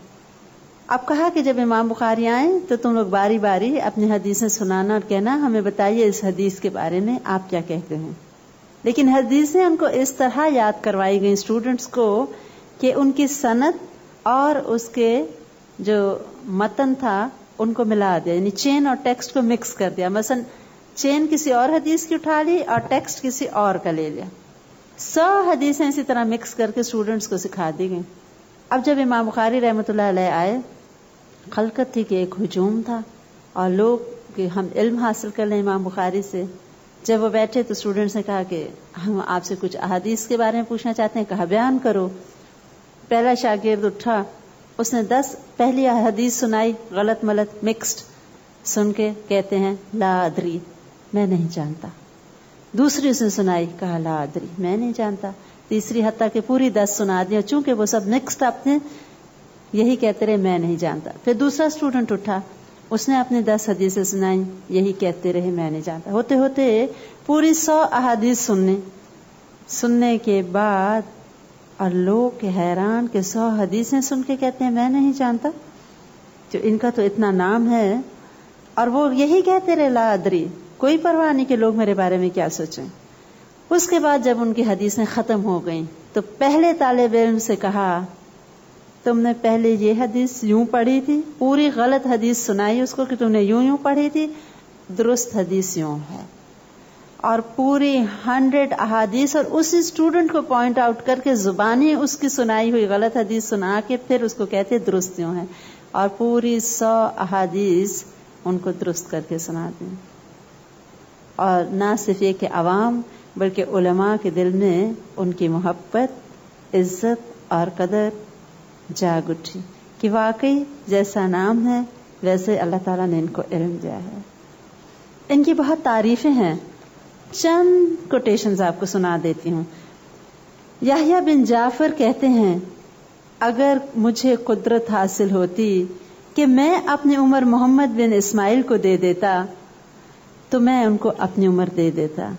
اب کہا کہ جب امام بخاری آئیں تو تم لوگ باری باری اپنی حدیثیں سنانا اور کہنا ہمیں بتائیے اس حدیث کے بارے میں آپ کیا کہتے ہیں۔ لیکن حدیثیں ان کو اس طرح یاد کروائی گئیں اسٹوڈنٹس کو کہ ان کی سند اور اس کے جو متن تھا ان کو ملا دیا، یعنی چین اور ٹیکسٹ کو مکس کر دیا۔ مثلا چین کسی اور حدیث کی اٹھا لی اور ٹیکسٹ کسی اور کا لے لیا۔ 100 حدیثیں اسی طرح مکس کر کے اسٹوڈنٹس کو سکھا دی گئیں۔ اب جب امام بخاری رحمۃ اللہ علیہ آئے، خلقت تھی کہ ایک ہجوم تھا اور لوگ کہ ہم علم حاصل کر لیں امام بخاری سے۔ جب وہ بیٹھے تو اسٹوڈنٹس نے کہا کہ ہم آپ سے کچھ احادیث کے بارے میں پوچھنا چاہتے ہیں، کہا بیان کرو۔ پہلا شاگرد اٹھا، اس نے 10 پہلی حدیث سنائی، غلط ملط مکسڈ، سن کے کہتے ہیں لا ادری، میں نہیں جانتا۔ دوسری اس نے سنائی، کہا لا ادری، میں نہیں جانتا۔ تیسری حتیٰ کہ پوری 10 سنا دیا، چونکہ وہ سب مکسڈ اپنے یہی کہتے رہے میں نہیں جانتا۔ پھر دوسرا اسٹوڈنٹ اٹھا، اس نے اپنی 10 حدیثیں سنائیں، یہی کہتے رہے میں نہیں جانتا۔ ہوتے ہوتے پوری 100 احادیث سننے کے بعد اور لوگ کے حیران کہ 100 حدیثیں سن کے کہتے ہیں میں نہیں جانتا، جو ان کا تو اتنا نام ہے، اور وہ یہی کہتے رہے لا ادری، کوئی پرواہ نہیں کہ لوگ میرے بارے میں کیا سوچیں۔ اس کے بعد جب ان کی حدیثیں ختم ہو گئیں تو پہلے طالب علم سے کہا تم نے پہلے یہ حدیث یوں پڑھی تھی، پوری غلط حدیث سنائی اس کو کہ تم نے یوں پڑھی تھی، درست حدیث یوں ہے، اور پوری 100 احادیث اور اسی اسٹوڈنٹ کو پوائنٹ آؤٹ کر کے زبانی اس کی سنائی ہوئی غلط حدیث سنا کے پھر اس کو کہتے درست یوں ہے، اور پوری 100 احادیث ان کو درست کر کے سنا دیں۔ اور نہ صرف یہ کہ عوام بلکہ علماء کے دل میں ان کی محبت، عزت اور قدر جاگ اٹھی کہ واقعی جیسا نام ہے ویسے اللہ تعالیٰ نے ان کو علم دیا ہے۔ ان کی بہت تعریفیں ہیں، چند کوٹیشنز آپ کو سنا دیتی ہوں۔ یحییٰ بن جعفر کہتے ہیں اگر مجھے قدرت حاصل ہوتی کہ میں اپنی عمر محمد بن اسماعیل کو دے دیتا تو میں ان کو اپنی عمر دے دیتا،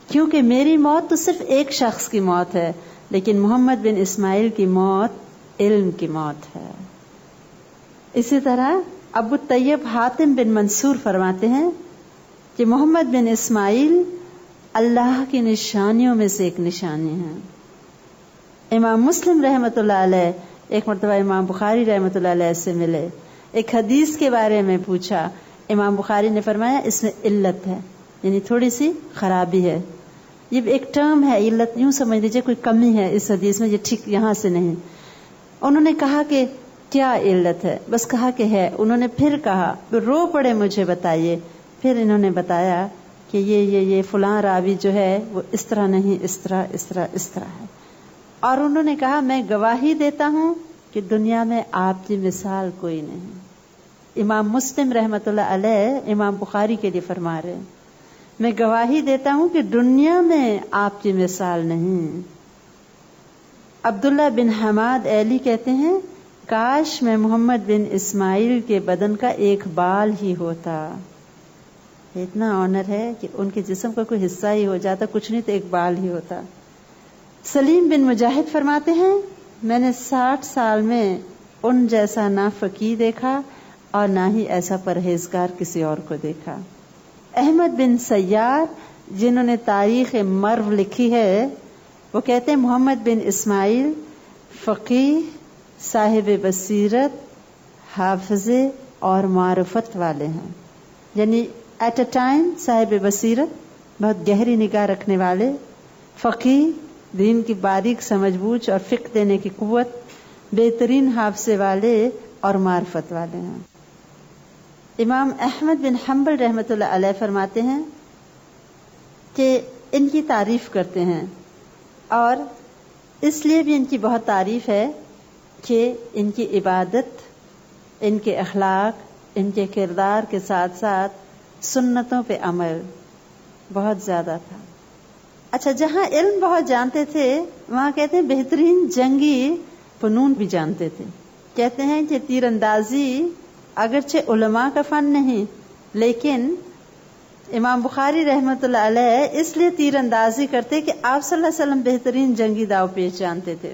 کیونکہ میری موت تو صرف ایک شخص کی موت ہے، لیکن محمد بن اسماعیل کی موت علم کی موت ہے۔ اسی طرح ابو طیب حاتم بن منصور فرماتے ہیں کہ محمد بن اسماعیل اللہ کی نشانیوں میں سے ایک نشانی ہے۔ امام مسلم رحمۃ اللہ علیہ ایک مرتبہ امام بخاری رحمۃ اللہ علیہ سے ملے، ایک حدیث کے بارے میں پوچھا، امام بخاری نے فرمایا اس میں علت ہے، یعنی تھوڑی سی خرابی ہے، یہ ایک ٹرم ہے علت، یوں سمجھ لیجیے کوئی کمی ہے اس حدیث میں، یہ ٹھیک یہاں سے نہیں۔ انہوں نے کہا کہ کیا علت ہے؟ بس کہا کہ ہے۔ انہوں نے پھر کہا، رو پڑے مجھے بتائیے۔ پھر انہوں نے بتایا کہ یہ فلاں راوی جو ہے وہ اس طرح نہیں، اس طرح ہے۔ اور انہوں نے کہا میں گواہی دیتا ہوں کہ دنیا میں آپ کی مثال کوئی نہیں۔ امام مسلم رحمۃ اللہ علیہ امام بخاری کے لیے فرما رہے ہیں میں گواہی دیتا ہوں کہ دنیا میں آپ کی مثال نہیں۔ عبداللہ بن حماد ایلی کہتے ہیں کاش میں محمد بن اسماعیل کے بدن کا ایک بال ہی ہوتا۔ اتنا آنر ہے کہ ان کے جسم کا کوئی حصہ ہی ہو جاتا، کچھ نہیں تو ایک بال ہی ہوتا۔ سلیم بن مجاہد فرماتے ہیں میں نے 60 سال میں ان جیسا نہ فقیہ دیکھا اور نہ ہی ایسا پرہیزگار کسی اور کو دیکھا۔ احمد بن سیار جنہوں نے تاریخ مرو لکھی ہے وہ کہتے ہیں محمد بن اسماعیل فقیہ، صاحب بصیرت، حافظ اور معرفت والے ہیں، یعنی ایٹ اے ٹائم صاحب بصیرت، بہت گہری نگاہ رکھنے والے، فقیہ، دین کی باریک سمجھ بوجھ اور فقہ دینے کی قوت، بہترین حافظے والے اور معرفت والے ہیں۔ امام احمد بن حنبل رحمۃ اللہ علیہ فرماتے ہیں کہ ان کی تعریف کرتے ہیں، اور اس لیے بھی ان کی بہت تعریف ہے کہ ان کی عبادت، ان کے اخلاق، ان کے کردار کے ساتھ ساتھ سنتوں پہ عمل بہت زیادہ تھا۔ اچھا، جہاں علم بہت جانتے تھے وہاں کہتے ہیں بہترین جنگی فنون بھی جانتے تھے۔ کہتے ہیں کہ تیر اندازی اگرچہ علماء کا فن نہیں، لیکن امام بخاری رحمۃ اللہ علیہ اس لیے تیر اندازی کرتے کہ آپ صلی اللہ علیہ وسلم بہترین جنگی داؤ پیش جانتے تھے،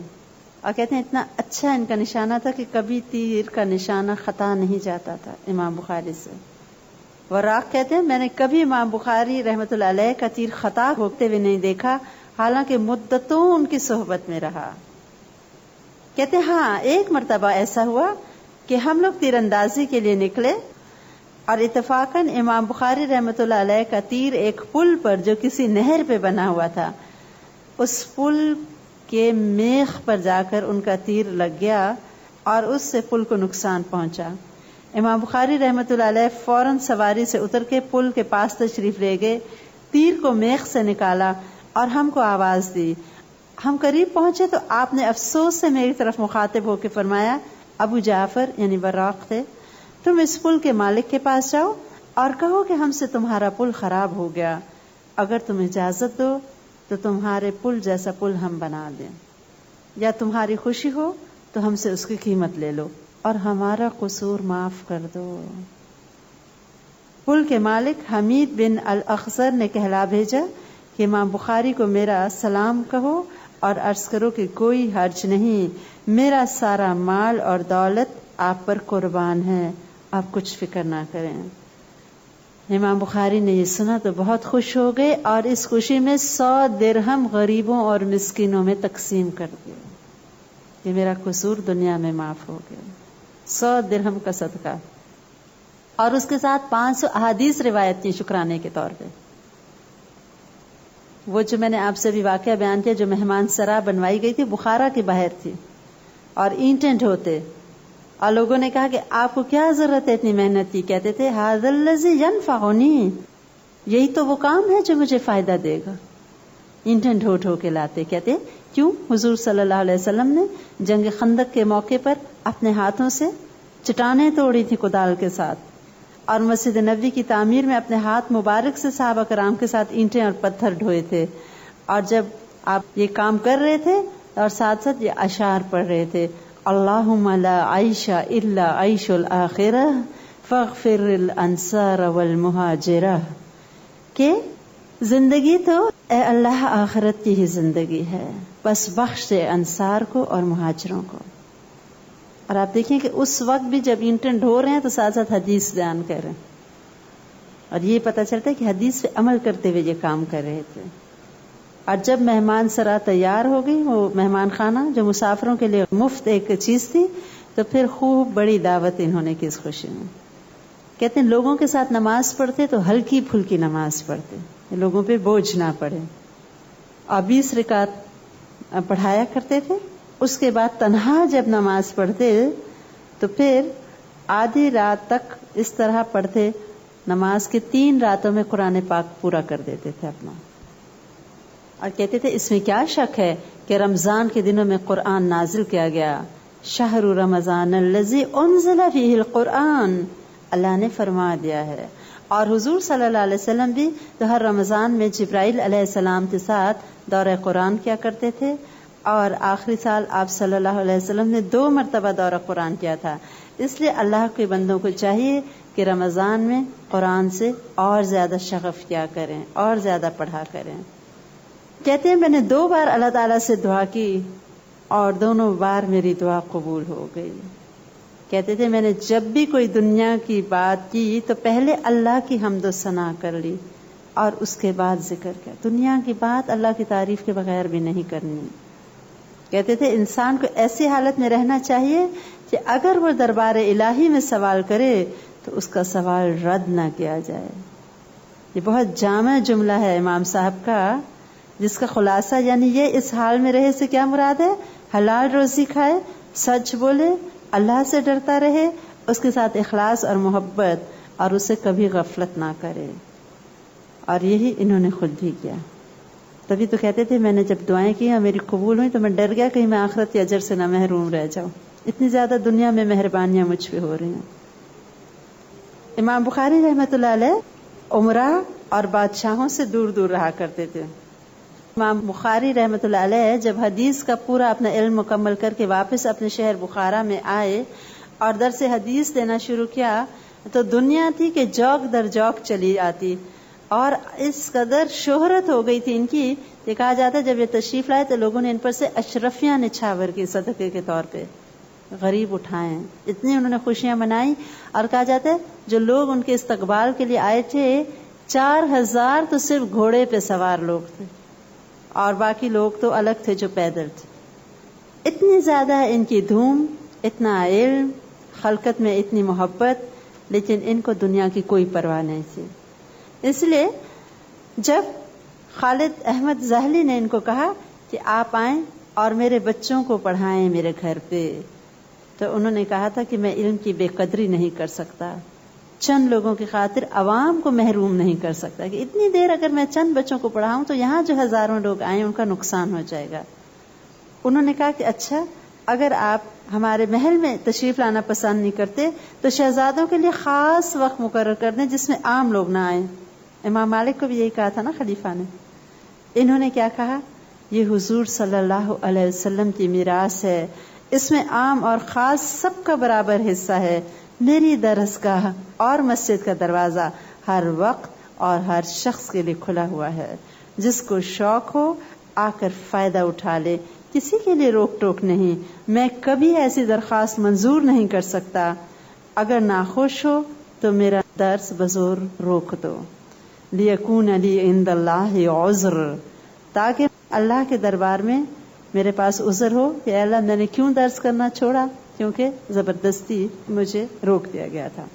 اور کہتے ہیں اتنا اچھا ان کا نشانہ تھا کہ کبھی تیر کا نشانہ خطا نہیں جاتا تھا امام بخاری سے۔ وراق کہتے ہیں میں نے کبھی امام بخاری رحمۃ اللہ علیہ کا تیر خطا ہوتے ہوئے نہیں دیکھا، حالانکہ مدتوں ان کی صحبت میں رہا۔ کہتے ہیں ہاں ایک مرتبہ ایسا ہوا کہ ہم لوگ تیر اندازی کے لیے نکلے اور اتفاقاً امام بخاری رحمۃ اللہ علیہ کا تیر ایک پل پر جو کسی نہر پہ بنا ہوا تھا، اس پل کے میخ پر جا کر ان کا تیر لگ گیا اور اس سے پل کو نقصان پہنچا۔ امام بخاری رحمۃ اللہ علیہ فوراً سواری سے اتر کے پل کے پاس تشریف لے گئے، تیر کو میخ سے نکالا اور ہم کو آواز دی۔ ہم قریب پہنچے تو آپ نے افسوس سے میری طرف مخاطب ہو کے فرمایا، ابو جعفر یعنی وراق تھے، تم اس پل کے مالک کے پاس جاؤ اور کہو کہ ہم سے تمہارا پل خراب ہو گیا، اگر تم اجازت دو تو تمہارے پل جیسا پل ہم بنا دیں، یا تمہاری خوشی ہو تو ہم سے اس کی قیمت لے لو اور ہمارا قصور معاف کر دو۔ پل کے مالک حمید بن الاخضر نے کہلا بھیجا کہ امام بخاری کو میرا سلام کہو اور عرض کرو کہ کوئی حرج نہیں، میرا سارا مال اور دولت آپ پر قربان ہے، آپ کچھ فکر نہ کریں۔ امام بخاری نے یہ سنا تو بہت خوش ہو گئے اور اس خوشی میں 100 درہم غریبوں اور مسکینوں میں تقسیم کر دیا کہ میرا قصور دنیا میں معاف ہو گیا۔ 100 درہم کا صدقہ، اور اس کے ساتھ 500 احادیث روایت کی شکرانے کے طور پہ۔ وہ جو میں نے آپ سے بھی واقعہ بیان کیا، جو مہمان سرا بنوائی گئی تھی، بخارا کے باہر تھی اور اینٹیں ڈھوتے، اور لوگوں نے کہا کہ آپ کو کیا ضرورت ہے اتنی محنت کی؟ کہتے تھے ھذا الذی ینفعنی، یہی تو وہ کام ہے جو مجھے فائدہ دے گا۔ اینٹیں ڈھو ڈھو کے لاتے، کہتے کیوں؟ حضور صلی اللہ علیہ وسلم نے جنگ خندق کے موقع پر اپنے ہاتھوں سے چٹانیں توڑی تھی کدال کے ساتھ، اور مسجد نبوی کی تعمیر میں اپنے ہاتھ مبارک سے صحابہ کرام کے ساتھ اینٹیں اور پتھر ڈھوئے تھے، اور جب آپ یہ کام کر رہے تھے اور ساتھ ساتھ یہ اشعار پڑھ رہے تھے، اللہم لا عیش الا عیش الآخرہ فاغفر الانصار والمہاجرہ، کہ زندگی تو اے اللہ آخرت کی ہی زندگی ہے، بس بخش دے انصار کو اور مہاجروں کو۔ اور آپ دیکھیں کہ اس وقت بھی جب اینٹیں ڈھو رہے ہیں تو ساتھ ساتھ حدیث بیان کر رہے ہیں، اور یہ پتہ چلتا ہے کہ حدیث پہ عمل کرتے ہوئے یہ کام کر رہے تھے۔ اور جب مہمان سرا تیار ہو گئی، وہ مہمان خانہ جو مسافروں کے لیے مفت ایک چیز تھی، تو پھر خوب بڑی دعوت انہوں نے کی اس خوشی میں۔ کہتے ہیں لوگوں کے ساتھ نماز پڑھتے تو ہلکی پھلکی نماز پڑھتے، لوگوں پہ بوجھ نہ پڑے، اور 20 رکعت پڑھایا کرتے تھے۔ اس کے بعد تنہا جب نماز پڑھتے تو پھر آدھی رات تک اس طرح پڑھتے، نماز کے 3 راتوں میں قرآن پاک پورا کر دیتے تھے اپنا، اور کہتے تھے اس میں کیا شک ہے کہ رمضان کے دنوں میں قرآن نازل کیا گیا، شہر رمضان الذی انزل فیہ القرآن، اللہ نے فرما دیا ہے۔ اور حضور صلی اللہ علیہ وسلم بھی تو ہر رمضان میں جبرائیل علیہ السلام کے ساتھ دورہ قرآن کیا کرتے تھے، اور آخری سال آپ صلی اللہ علیہ وسلم نے 2 مرتبہ دورہ قرآن کیا تھا۔ اس لیے اللہ کے بندوں کو چاہیے کہ رمضان میں قرآن سے اور زیادہ شغف کیا کریں اور زیادہ پڑھا کریں۔ کہتے ہیں میں نے 2 بار اللہ تعالیٰ سے دعا کی اور دونوں بار میری دعا قبول ہو گئی۔ کہتے تھے میں نے جب بھی کوئی دنیا کی بات کی تو پہلے اللہ کی حمد و ثنا کر لی اور اس کے بعد ذکر کیا، دنیا کی بات اللہ کی تعریف کے بغیر بھی نہیں کرنی۔ کہتے تھے انسان کو ایسی حالت میں رہنا چاہیے کہ اگر وہ دربار الہی میں سوال کرے تو اس کا سوال رد نہ کیا جائے۔ یہ بہت جامع جملہ ہے امام صاحب کا، جس کا خلاصہ یعنی یہ اس حال میں رہے سے کیا مراد ہے؟ حلال روزی کھائے، سچ بولے، اللہ سے ڈرتا رہے، اس کے ساتھ اخلاص اور محبت، اور اسے کبھی غفلت نہ کرے۔ اور یہی انہوں نے خود بھی کیا۔ تبھی تو کہتے تھے میں نے جب دعائیں کی اور میری قبول ہوئی تو میں ڈر گیا کہیں میں آخرت کے اجر سے نہ محروم رہ جاؤں، اتنی زیادہ دنیا میں مہربانیاں مجھ پہ ہو رہی ہیں۔ امام بخاری رحمۃ اللہ علیہ عمرہ اور بادشاہوں سے دور دور رہا کرتے تھے۔ امام بخاری رحمۃ اللہ علیہ جب حدیث کا پورا اپنا علم مکمل کر کے واپس اپنے شہر بخارا میں آئے اور درس حدیث دینا شروع کیا تو دنیا تھی کہ جوک در جوک چلی آتی، اور اس قدر شہرت ہو گئی تھی ان کی کہ کہا جاتا ہے جب یہ تشریف لائے تو لوگوں نے ان پر سے اشرفیاں نچھاور کی صدقے کے طور پہ، غریب اٹھائیں، اتنی انہوں نے خوشیاں منائی۔ اور کہا جاتا ہے جو لوگ ان کے استقبال کے لیے آئے تھے 4000 تو صرف گھوڑے پہ سوار لوگ تھے، اور باقی لوگ تو الگ تھے جو پیدل تھے۔ اتنی زیادہ ان کی دھوم، اتنا علم، خلقت میں اتنی محبت، لیکن ان کو دنیا کی کوئی پرواہ نہیں تھی۔ اس لیے جب خالد احمد زاہلی نے ان کو کہا کہ آپ آئیں اور میرے بچوں کو پڑھائیں میرے گھر پہ، تو انہوں نے کہا تھا کہ میں علم کی بے قدری نہیں کر سکتا، چند لوگوں کی خاطر عوام کو محروم نہیں کر سکتا، کہ اتنی دیر اگر میں چند بچوں کو پڑھاؤں تو یہاں جو ہزاروں لوگ آئیں ان کا نقصان ہو جائے گا۔ انہوں نے کہا کہ اچھا اگر آپ ہمارے محل میں تشریف لانا پسند نہیں کرتے تو شہزادوں کے لیے خاص وقت مقرر کر دیں جس میں عام لوگ نہ آئیں۔ امام مالک کو بھی یہی کہا تھا نا خلیفہ نے۔ انہوں نے کیا کہا؟ یہ حضور صلی اللہ علیہ وسلم کی میراث ہے، اس میں عام اور خاص سب کا برابر حصہ ہے۔ میری درسگاہ اور مسجد کا دروازہ ہر وقت اور ہر شخص کے لیے کھلا ہوا ہے، جس کو شوق ہو آ کر فائدہ اٹھا لے. کسی کے لیے روک ٹوک نہیں. میں کبھی ایسی درخواست منظور نہیں کر سکتا. اگر ناخوش ہو تو میرا درس بزور روک دو. لیکون لی عند اللہ عذر، تاکہ اللہ کے دربار میں میرے پاس عذر ہو کہ اے اللہ میں نے کیوں درس کرنا چھوڑا، کیونکہ زبردستی مجھے روک دیا گیا تھا.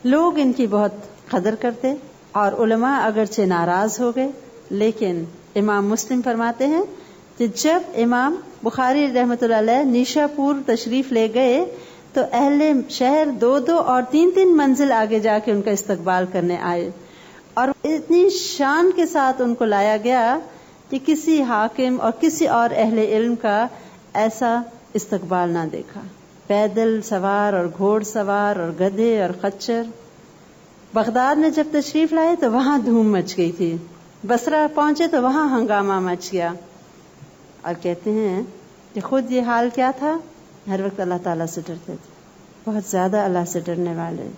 لوگ ان کی بہت قدر کرتے اور علماء اگرچہ ناراض ہو گئے، لیکن امام مسلم فرماتے ہیں کہ جب امام بخاری رحمۃ اللہ علیہ نیشا پور تشریف لے گئے تو اہل شہر 2 اور 3 منزل آگے جا کے ان کا استقبال کرنے آئے، اور اتنی شان کے ساتھ ان کو لایا گیا کہ کسی حاکم اور کسی اور اہل علم کا ایسا استقبال نہ دیکھا. پیدل سوار اور گھوڑ سوار اور گدھے اور خچر. بغداد میں جب تشریف لائے تو وہاں دھوم مچ گئی تھی. بصرہ پہنچے تو وہاں ہنگامہ مچ گیا. اور کہتے ہیں کہ خود یہ حال کیا تھا، ہر وقت اللہ تعالیٰ سے ڈرتے تھے، بہت زیادہ اللہ سے ڈرنے والے.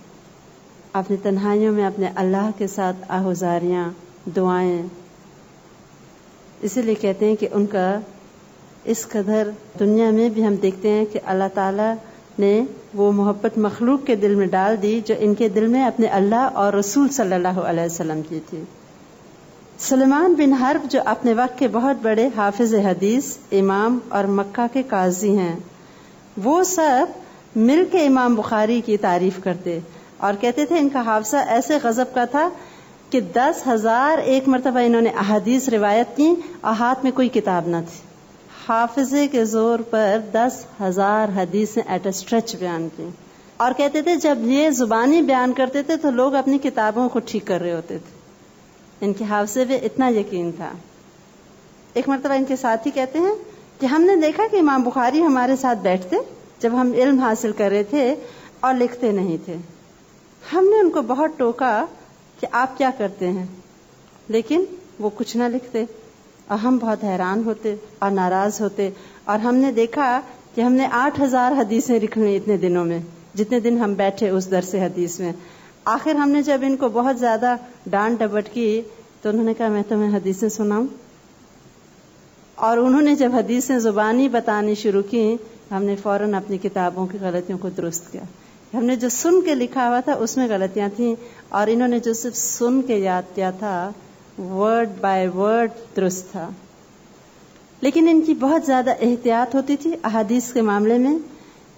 اپنی تنہائیوں میں اپنے اللہ کے ساتھ آہوزاریاں، دعائیں. اسی لیے کہتے ہیں کہ ان کا اس قدر دنیا میں بھی ہم دیکھتے ہیں کہ اللہ تعالیٰ نے وہ محبت مخلوق کے دل میں ڈال دی جو ان کے دل میں اپنے اللہ اور رسول صلی اللہ علیہ وسلم کی تھی. سلیمان بن حرب جو اپنے وقت کے بہت بڑے حافظ حدیث، امام اور مکہ کے قاضی ہیں، وہ سب مل کے امام بخاری کی تعریف کرتے اور کہتے تھے ان کا حافظہ ایسے غضب کا تھا کہ 10,000 ایک مرتبہ انہوں نے احادیث روایت کی اور ہاتھ میں کوئی کتاب نہ تھی. حافظے کے زور پر 10,000 حدیثیں ایٹ اے اسٹریچ بیان کی. اور کہتے تھے جب یہ زبانی بیان کرتے تھے تو لوگ اپنی کتابوں کو ٹھیک کر رہے ہوتے تھے. ان کے حافظے پہ اتنا یقین تھا. ایک مرتبہ ان کے ساتھی کہتے ہیں کہ ہم نے دیکھا کہ امام بخاری ہمارے ساتھ بیٹھتے جب ہم علم حاصل کر رہے تھے اور لکھتے نہیں تھے. ہم نے ان کو بہت ٹوکا کہ آپ کیا کرتے ہیں، لیکن وہ کچھ نہ لکھتے اور ہم بہت حیران ہوتے اور ناراض ہوتے. اور ہم نے دیکھا کہ ہم نے 8,000 حدیثیں لکھ لی اتنے دنوں میں، جتنے دن ہم بیٹھے اس درس حدیث میں. آخر ہم نے جب ان کو بہت زیادہ ڈانٹ ڈپٹ کی تو انہوں نے کہا میں تمہیں حدیثیں سناؤں. اور انہوں نے جب حدیثیں زبانی بتانی شروع کی ہم نے فوراً اپنی کتابوں کی غلطیوں کو درست کیا. ہم نے جو سن کے لکھا ہوا تھا اس میں غلطیاں تھیں، اور انہوں نے جو صرف سن کے یاد کیا تھا ورڈ بائی ورڈ درست تھا. لیکن ان کی بہت زیادہ احتیاط ہوتی تھی احادیث کے معاملے میں.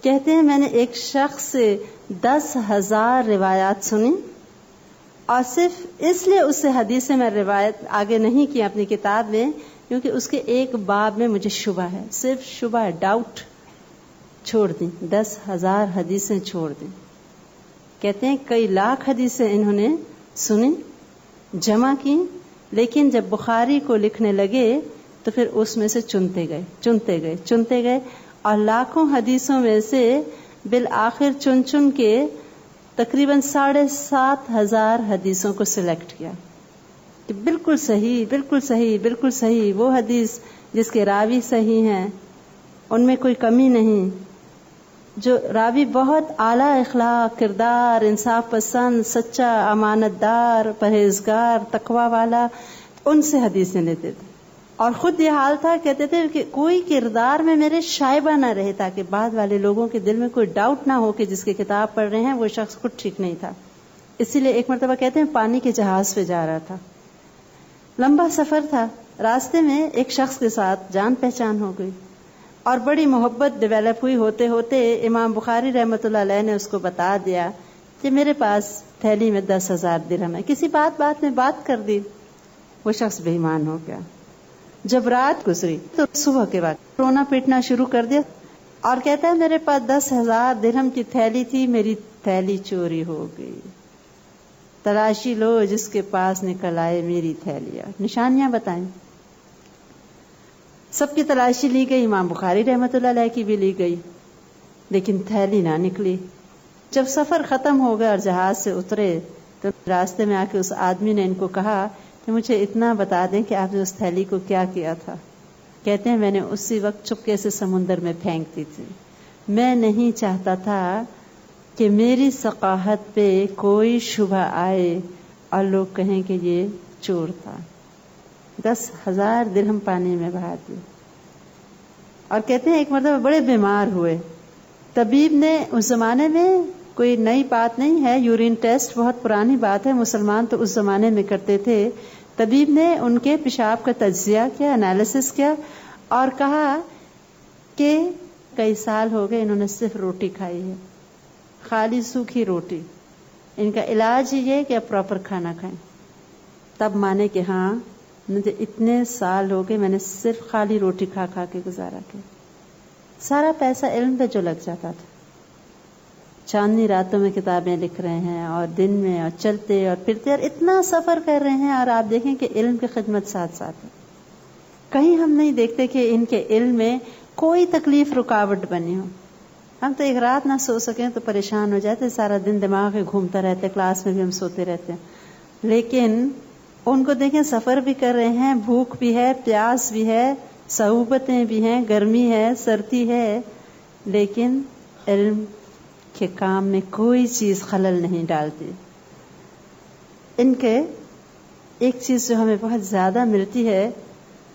کہتے ہیں میں نے ایک شخص سے 10,000 روایات سنی اور صرف اس لیے اس سے حدیث میں روایت آگے نہیں کی اپنی کتاب میں کیونکہ اس کے ایک باب میں مجھے شبہ ہے، صرف شبہ ہے، ڈاؤٹ. چھوڑ دیں 10,000 حدیثیں چھوڑ دیں. کہتے ہیں کئی لاکھ حدیثیں انہوں نے سنی، جمع کی، لیکن جب بخاری کو لکھنے لگے تو پھر اس میں سے چنتے گئے اور لاکھوں حدیثوں میں سے بالآخر چن کے تقریباً 7,500 حدیثوں کو سلیکٹ کیا کہ بالکل صحیح وہ حدیث جس کے راوی صحیح ہیں، ان میں کوئی کمی نہیں، جو راوی بہت اعلیٰ اخلاق، کردار، انصاف پسند، سچا، امانت دار، پرہیزگار، تقوی والا، ان سے حدیثیں لیتے تھے. اور خود یہ حال تھا، کہتے تھے کہ کوئی کردار میں میرے شائبہ نہ رہے تاکہ بعد والے لوگوں کے دل میں کوئی ڈاؤٹ نہ ہو کہ جس کی کتاب پڑھ رہے ہیں وہ شخص خود ٹھیک نہیں تھا. اسی لیے ایک مرتبہ کہتے ہیں پانی کے جہاز پہ جا رہا تھا، لمبا سفر تھا، راستے میں ایک شخص کے ساتھ جان پہچان ہو گئی اور بڑی محبت ڈیولپ ہوئی. ہوتے ہوتے امام بخاری رحمۃ اللہ علیہ نے اس کو بتا دیا کہ میرے پاس تھیلی میں 10,000 درہم ہے. کسی بات میں بات کر دی، وہ شخص بے ایمان ہو گیا. جب رات گزری تو صبح کے بعد رونا پیٹنا شروع کر دیا اور کہتا ہے میرے پاس 10,000 درہم کی تھیلی تھی، میری تھیلی چوری ہو گئی. تلاشی لو جس کے پاس نکل آئے میری تھیلیاں. نشانیاں بتائیں. سب کی تلاشی لی گئی، امام بخاری رحمۃ اللہ علیہ کی بھی لی گئی، لیکن تھیلی نہ نکلی. جب سفر ختم ہو گیا اور جہاز سے اترے تو راستے میں آ کے اس آدمی نے ان کو کہا کہ مجھے اتنا بتا دیں کہ آپ نے اس تھیلی کو کیا کیا تھا. کہتے ہیں میں نے اسی وقت چپکے سے سمندر میں پھینک دی تھی. میں نہیں چاہتا تھا کہ میری ثقافت پہ کوئی شبہ آئے اور لوگ کہیں کہ یہ چور تھا. 10,000 درہم پانی میں بہا دیے. اور کہتے ہیں ایک مرتبہ بڑے بیمار ہوئے. طبیب نے، اس زمانے میں کوئی نئی بات نہیں ہے، یورین ٹیسٹ بہت پرانی بات ہے، مسلمان تو اس زمانے میں کرتے تھے. طبیب نے ان کے پیشاب کا تجزیہ کیا، انالیسس کیا، اور کہا کہ کئی سال ہو گئے انہوں نے صرف روٹی کھائی ہے، خالی سوکھی روٹی. ان کا علاج یہ ہے کہ اب پراپر کھانا کھائیں. تب مانے کہ ہاں مجھے اتنے سال ہو گئے میں نے صرف خالی روٹی کھا کھا کے گزارا کیا. سارا پیسہ علم پہ جو لگ جاتا تھا. چاندنی راتوں میں کتابیں لکھ رہے ہیں اور دن میں اور چلتے اور پھرتے اور اتنا سفر کر رہے ہیں، اور آپ دیکھیں کہ علم کی خدمت ساتھ ساتھ ہے. کہیں ہم نہیں دیکھتے کہ ان کے علم میں کوئی تکلیف رکاوٹ بنی ہو. ہم تو ایک رات نہ سو سکیں تو پریشان ہو جاتے، سارا دن دماغ گھومتا رہتا ہے، کلاس میں بھی ہم سوتے رہتے ہیں. لیکن ان کو دیکھیں سفر بھی کر رہے ہیں، بھوک بھی ہے، پیاس بھی ہے، صعوبتیں بھی ہیں، گرمی ہے، سردی ہے، لیکن علم کے کام میں کوئی چیز خلل نہیں ڈالتی. ان کے ایک چیز جو ہمیں بہت زیادہ ملتی ہے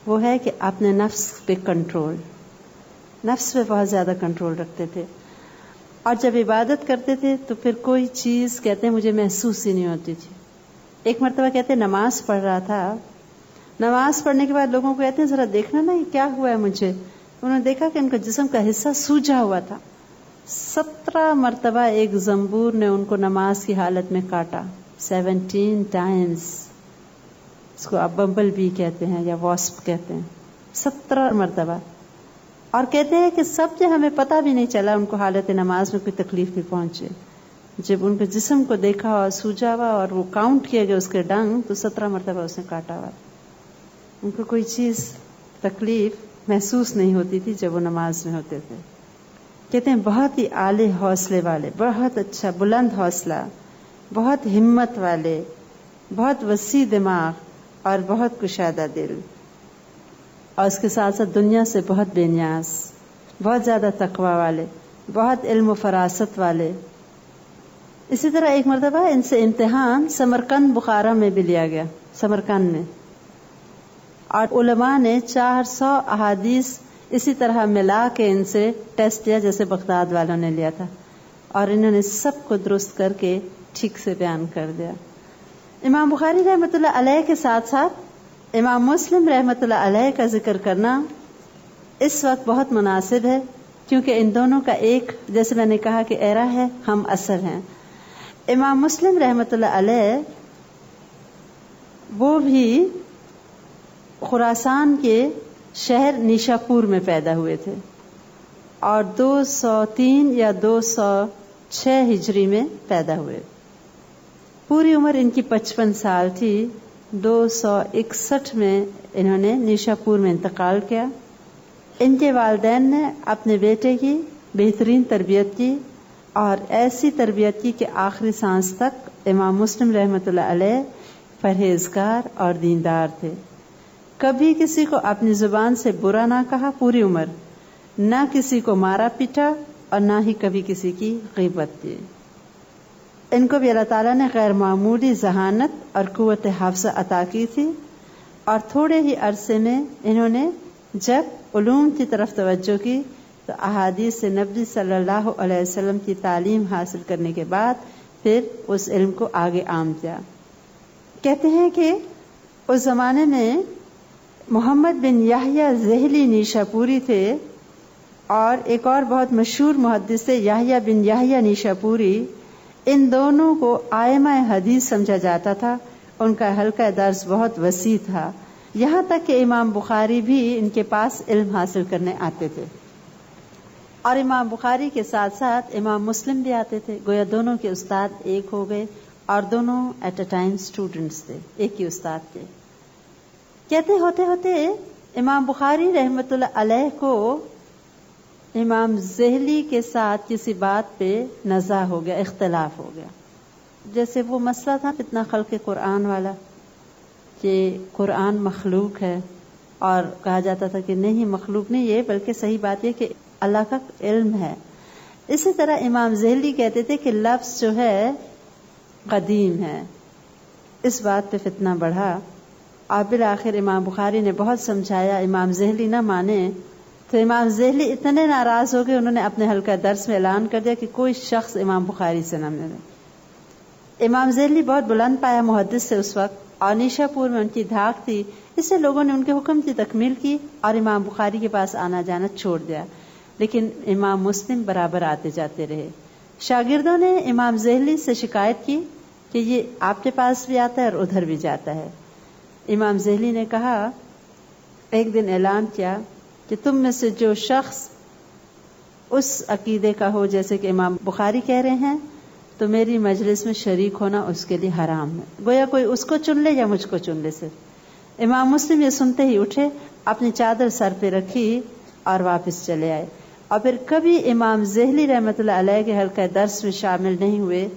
وہ ہے کہ اپنے نفس پہ کنٹرول، نفس پہ بہت زیادہ کنٹرول رکھتے تھے. اور جب عبادت کرتے تھے تو پھر کوئی چیز کہتے ہیں مجھے محسوس ہی نہیں ہوتی تھی. ایک مرتبہ کہتے ہیں نماز پڑھ رہا تھا، نماز پڑھنے کے بعد لوگوں کو کہتے ہیں ذرا دیکھنا نا کیا ہوا ہے مجھے. انہوں نے دیکھا کہ ان کا جسم کا حصہ سوجا ہوا تھا. 17 مرتبہ ایک زنبور نے ان کو نماز کی حالت میں کاٹا. 17 ٹائمز. اس کو آپ بمبل بی کہتے ہیں یا واسپ کہتے ہیں. 17 مرتبہ. اور کہتے ہیں کہ سب جو ہمیں پتہ بھی نہیں چلا ان کو حالت نماز میں کوئی تکلیف بھی پہنچے. جب ان کے جسم کو دیکھا اور سوجا ہوا اور وہ کاؤنٹ کیا گیا اس کے ڈنگ تو 17 مرتبہ اس نے کاٹا ہوا. ان کو کوئی چیز تکلیف محسوس نہیں ہوتی تھی جب وہ نماز میں ہوتے تھے. کہتے ہیں بہت ہی اعلی حوصلے والے، بہت اچھا بلند حوصلہ، بہت ہمت والے، بہت وسیع دماغ اور بہت کشادہ دل، اور اس کے ساتھ ساتھ دنیا سے بہت بے نیاز، بہت زیادہ تقوی والے، بہت علم و فراست والے. اسی طرح ایک مرتبہ ان سے امتحان سمرقند بخارا میں بھی لیا گیا، سمرقند میں، اور علماء نے 400 احادیث اسی طرح ملا کے ان سے ٹیسٹ لیا جیسے بغداد والوں نے لیا تھا، اور انہوں نے سب کو درست کر کے ٹھیک سے بیان کر دیا. امام بخاری رحمۃ اللہ علیہ کے ساتھ ساتھ امام مسلم رحمۃ اللہ علیہ کا ذکر کرنا اس وقت بہت مناسب ہے، کیونکہ ان دونوں کا ایک، جیسے میں نے کہا کہ ایرا ہے، ہم عصر ہیں. امام مسلم رحمۃ اللہ علیہ وہ بھی خراسان کے شہر نیشاپور میں پیدا ہوئے تھے، اور 203 یا 206 ہجری میں پیدا ہوئے. پوری عمر ان کی 55 سال تھی. 261 میں انہوں نے نیشاپور میں انتقال کیا. ان کے والدین نے اپنے بیٹے کی بہترین تربیت کی، اور ایسی تربیت کی کہ آخری سانس تک امام مسلم رحمۃ اللہ علیہ پرہیزگار اور دیندار تھے. کبھی کسی کو اپنی زبان سے برا نہ کہا پوری عمر، نہ کسی کو مارا پیٹا، اور نہ ہی کبھی کسی کی غیبت کی. ان کو بھی اللہ تعالیٰ نے غیر معمولی ذہانت اور قوت حافظہ عطا کی تھی، اور تھوڑے ہی عرصے میں انہوں نے جب علوم کی طرف توجہ کی تو احادیث نبی صلی اللہ علیہ وسلم کی تعلیم حاصل کرنے کے بعد پھر اس علم کو آگے عام کیا. کہتے ہیں کہ اس زمانے میں محمد بن یحییٰ ذہلی نیشاپوری تھے، اور ایک اور بہت مشہور محدث تھے یحییٰ بن یحییٰ نیشاپوری. ان دونوں کو ائمہ حدیث سمجھا جاتا تھا. ان کا حلقہ درس بہت وسیع تھا، یہاں تک کہ امام بخاری بھی ان کے پاس علم حاصل کرنے آتے تھے. اور امام بخاری کے ساتھ ساتھ امام مسلم بھی آتے تھے. گویا دونوں کے استاد ایک ہو گئے، اور دونوں ایٹ اے ٹائم اسٹوڈنٹس تھے، ایک ہی استاد تھے. کہتے ہوتے ہوتے امام بخاری رحمۃ اللہ علیہ کو امام ذہلی کے ساتھ کسی بات پہ نزاع ہو گیا، اختلاف ہو گیا. جیسے وہ مسئلہ تھا فتنہ خلق قرآن والا، کہ قرآن مخلوق ہے، اور کہا جاتا تھا کہ نہیں مخلوق نہیں ہے، بلکہ صحیح بات یہ کہ اللہ کا علم ہے. اسی طرح امام ذہلی کہتے تھے کہ لفظ جو ہے قدیم ہے. اس بات پہ فتنہ بڑھا. اور بالآخر امام بخاری نے بہت سمجھایا، امام ذہلی نہ مانے تو امام ذہلی اتنے ناراض ہو گئے، انہوں نے اپنے حلقہ درس میں اعلان کر دیا کہ کوئی شخص امام بخاری سے نہ ملے۔ امام ذہلی بہت بلند پایا محدث سے اس وقت، اور نیشا پور میں ان کی دھاک تھی، اس سے لوگوں نے ان کے حکم کی تکمیل کی اور امام بخاری کے پاس آنا جانا چھوڑ دیا، لیکن امام مسلم برابر آتے جاتے رہے۔ شاگردوں نے امام ذہلی سے شکایت کی کہ یہ آپ کے پاس بھی آتا ہے اور ادھر بھی جاتا ہے۔ امام ذہلی نے کہا، ایک دن اعلان کیا کہ تم میں سے جو شخص اس عقیدے کا ہو جیسے کہ امام بخاری کہہ رہے ہیں تو میری مجلس میں شریک ہونا اس کے لیے حرام ہے، گویا کوئی اس کو چن لے یا مجھ کو چن لے۔ صرف امام مسلم یہ سنتے ہی اٹھے، اپنی چادر سر پہ رکھی اور واپس چلے آئے، اور پھر کبھی امام ذہلی رحمۃ اللہ علیہ کے حلقہ درس میں شامل نہیں ہوئے،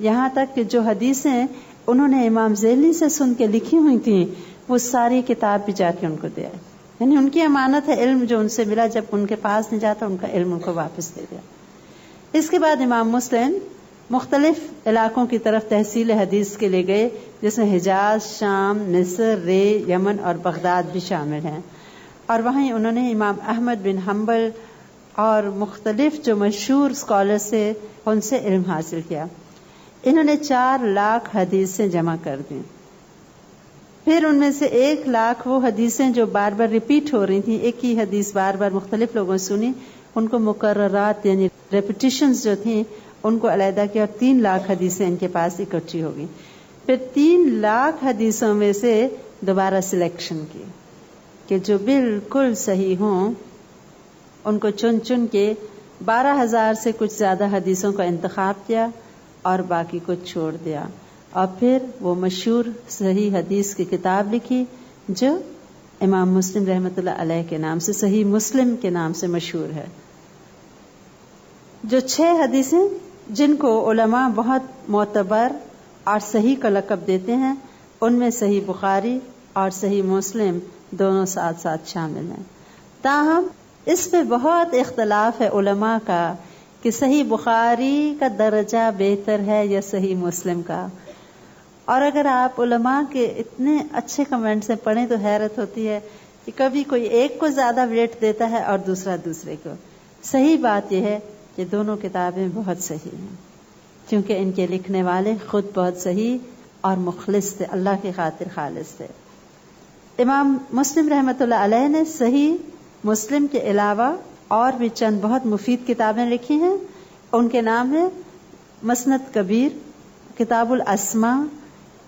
یہاں تک کہ جو حدیثیں انہوں نے امام ذہلی سے سن کے لکھی ہوئی تھیں وہ ساری کتاب بھی جا کے ان کو دے آئے، یعنی ان کی امانت ہے علم جو ان سے ملا، جب ان کے پاس نہیں جاتا ان کا علم ان کو واپس دے دیا۔ اس کے بعد امام مسلم مختلف علاقوں کی طرف تحصیل حدیث کے لیے گئے، جس میں حجاز، شام، مصر، رے، یمن اور بغداد بھی شامل ہیں، اور وہیں انہوں نے امام احمد بن حنبل اور مختلف جو مشہور اسکالر سے ان سے علم حاصل کیا۔ انہوں نے 4 لاکھ حدیثیں جمع کر دیں، پھر ان میں سے 1 لاکھ وہ حدیثیں جو بار بار ریپیٹ ہو رہی تھیں، ایک ہی حدیث بار بار مختلف لوگوں نے سنی، ان کو مقررات یعنی ریپیٹیشنز جو تھیں ان کو علیحدہ کیا، اور 3 لاکھ حدیثیں ان کے پاس اکٹھی ہو گئی۔ پھر 3 لاکھ حدیثوں میں سے دوبارہ سلیکشن کی کہ جو بالکل صحیح ہوں، ان کو چن چن کے 12,000 سے کچھ زیادہ حدیثوں کا انتخاب کیا اور باقی کو چھوڑ دیا، اور پھر وہ مشہور صحیح حدیث کی کتاب لکھی جو امام مسلم رحمۃ اللہ علیہ کے نام سے، صحیح مسلم کے نام سے مشہور ہے۔ جو 6 حدیثیں جن کو علماء بہت معتبر اور صحیح کا لقب دیتے ہیں، ان میں صحیح بخاری اور صحیح مسلم دونوں ساتھ ساتھ شامل ہیں۔ تاہم اس پہ بہت اختلاف ہے علماء کا کہ صحیح بخاری کا درجہ بہتر ہے یا صحیح مسلم کا، اور اگر آپ علماء کے اتنے اچھے کمنٹ سے پڑھیں تو حیرت ہوتی ہے کہ کبھی کوئی ایک کو زیادہ ویٹ دیتا ہے اور دوسرا دوسرے کو۔ صحیح بات یہ ہے کہ دونوں کتابیں بہت صحیح ہیں، کیونکہ ان کے لکھنے والے خود بہت صحیح اور مخلص تھے، اللہ کی خاطر خالص تھے۔ امام مسلم رحمۃ اللہ علیہ نے صحیح مسلم کے علاوہ اور بھی چند بہت مفید کتابیں لکھی ہیں، ان کے نام ہیں مسند کبیر، کتاب الاسماء،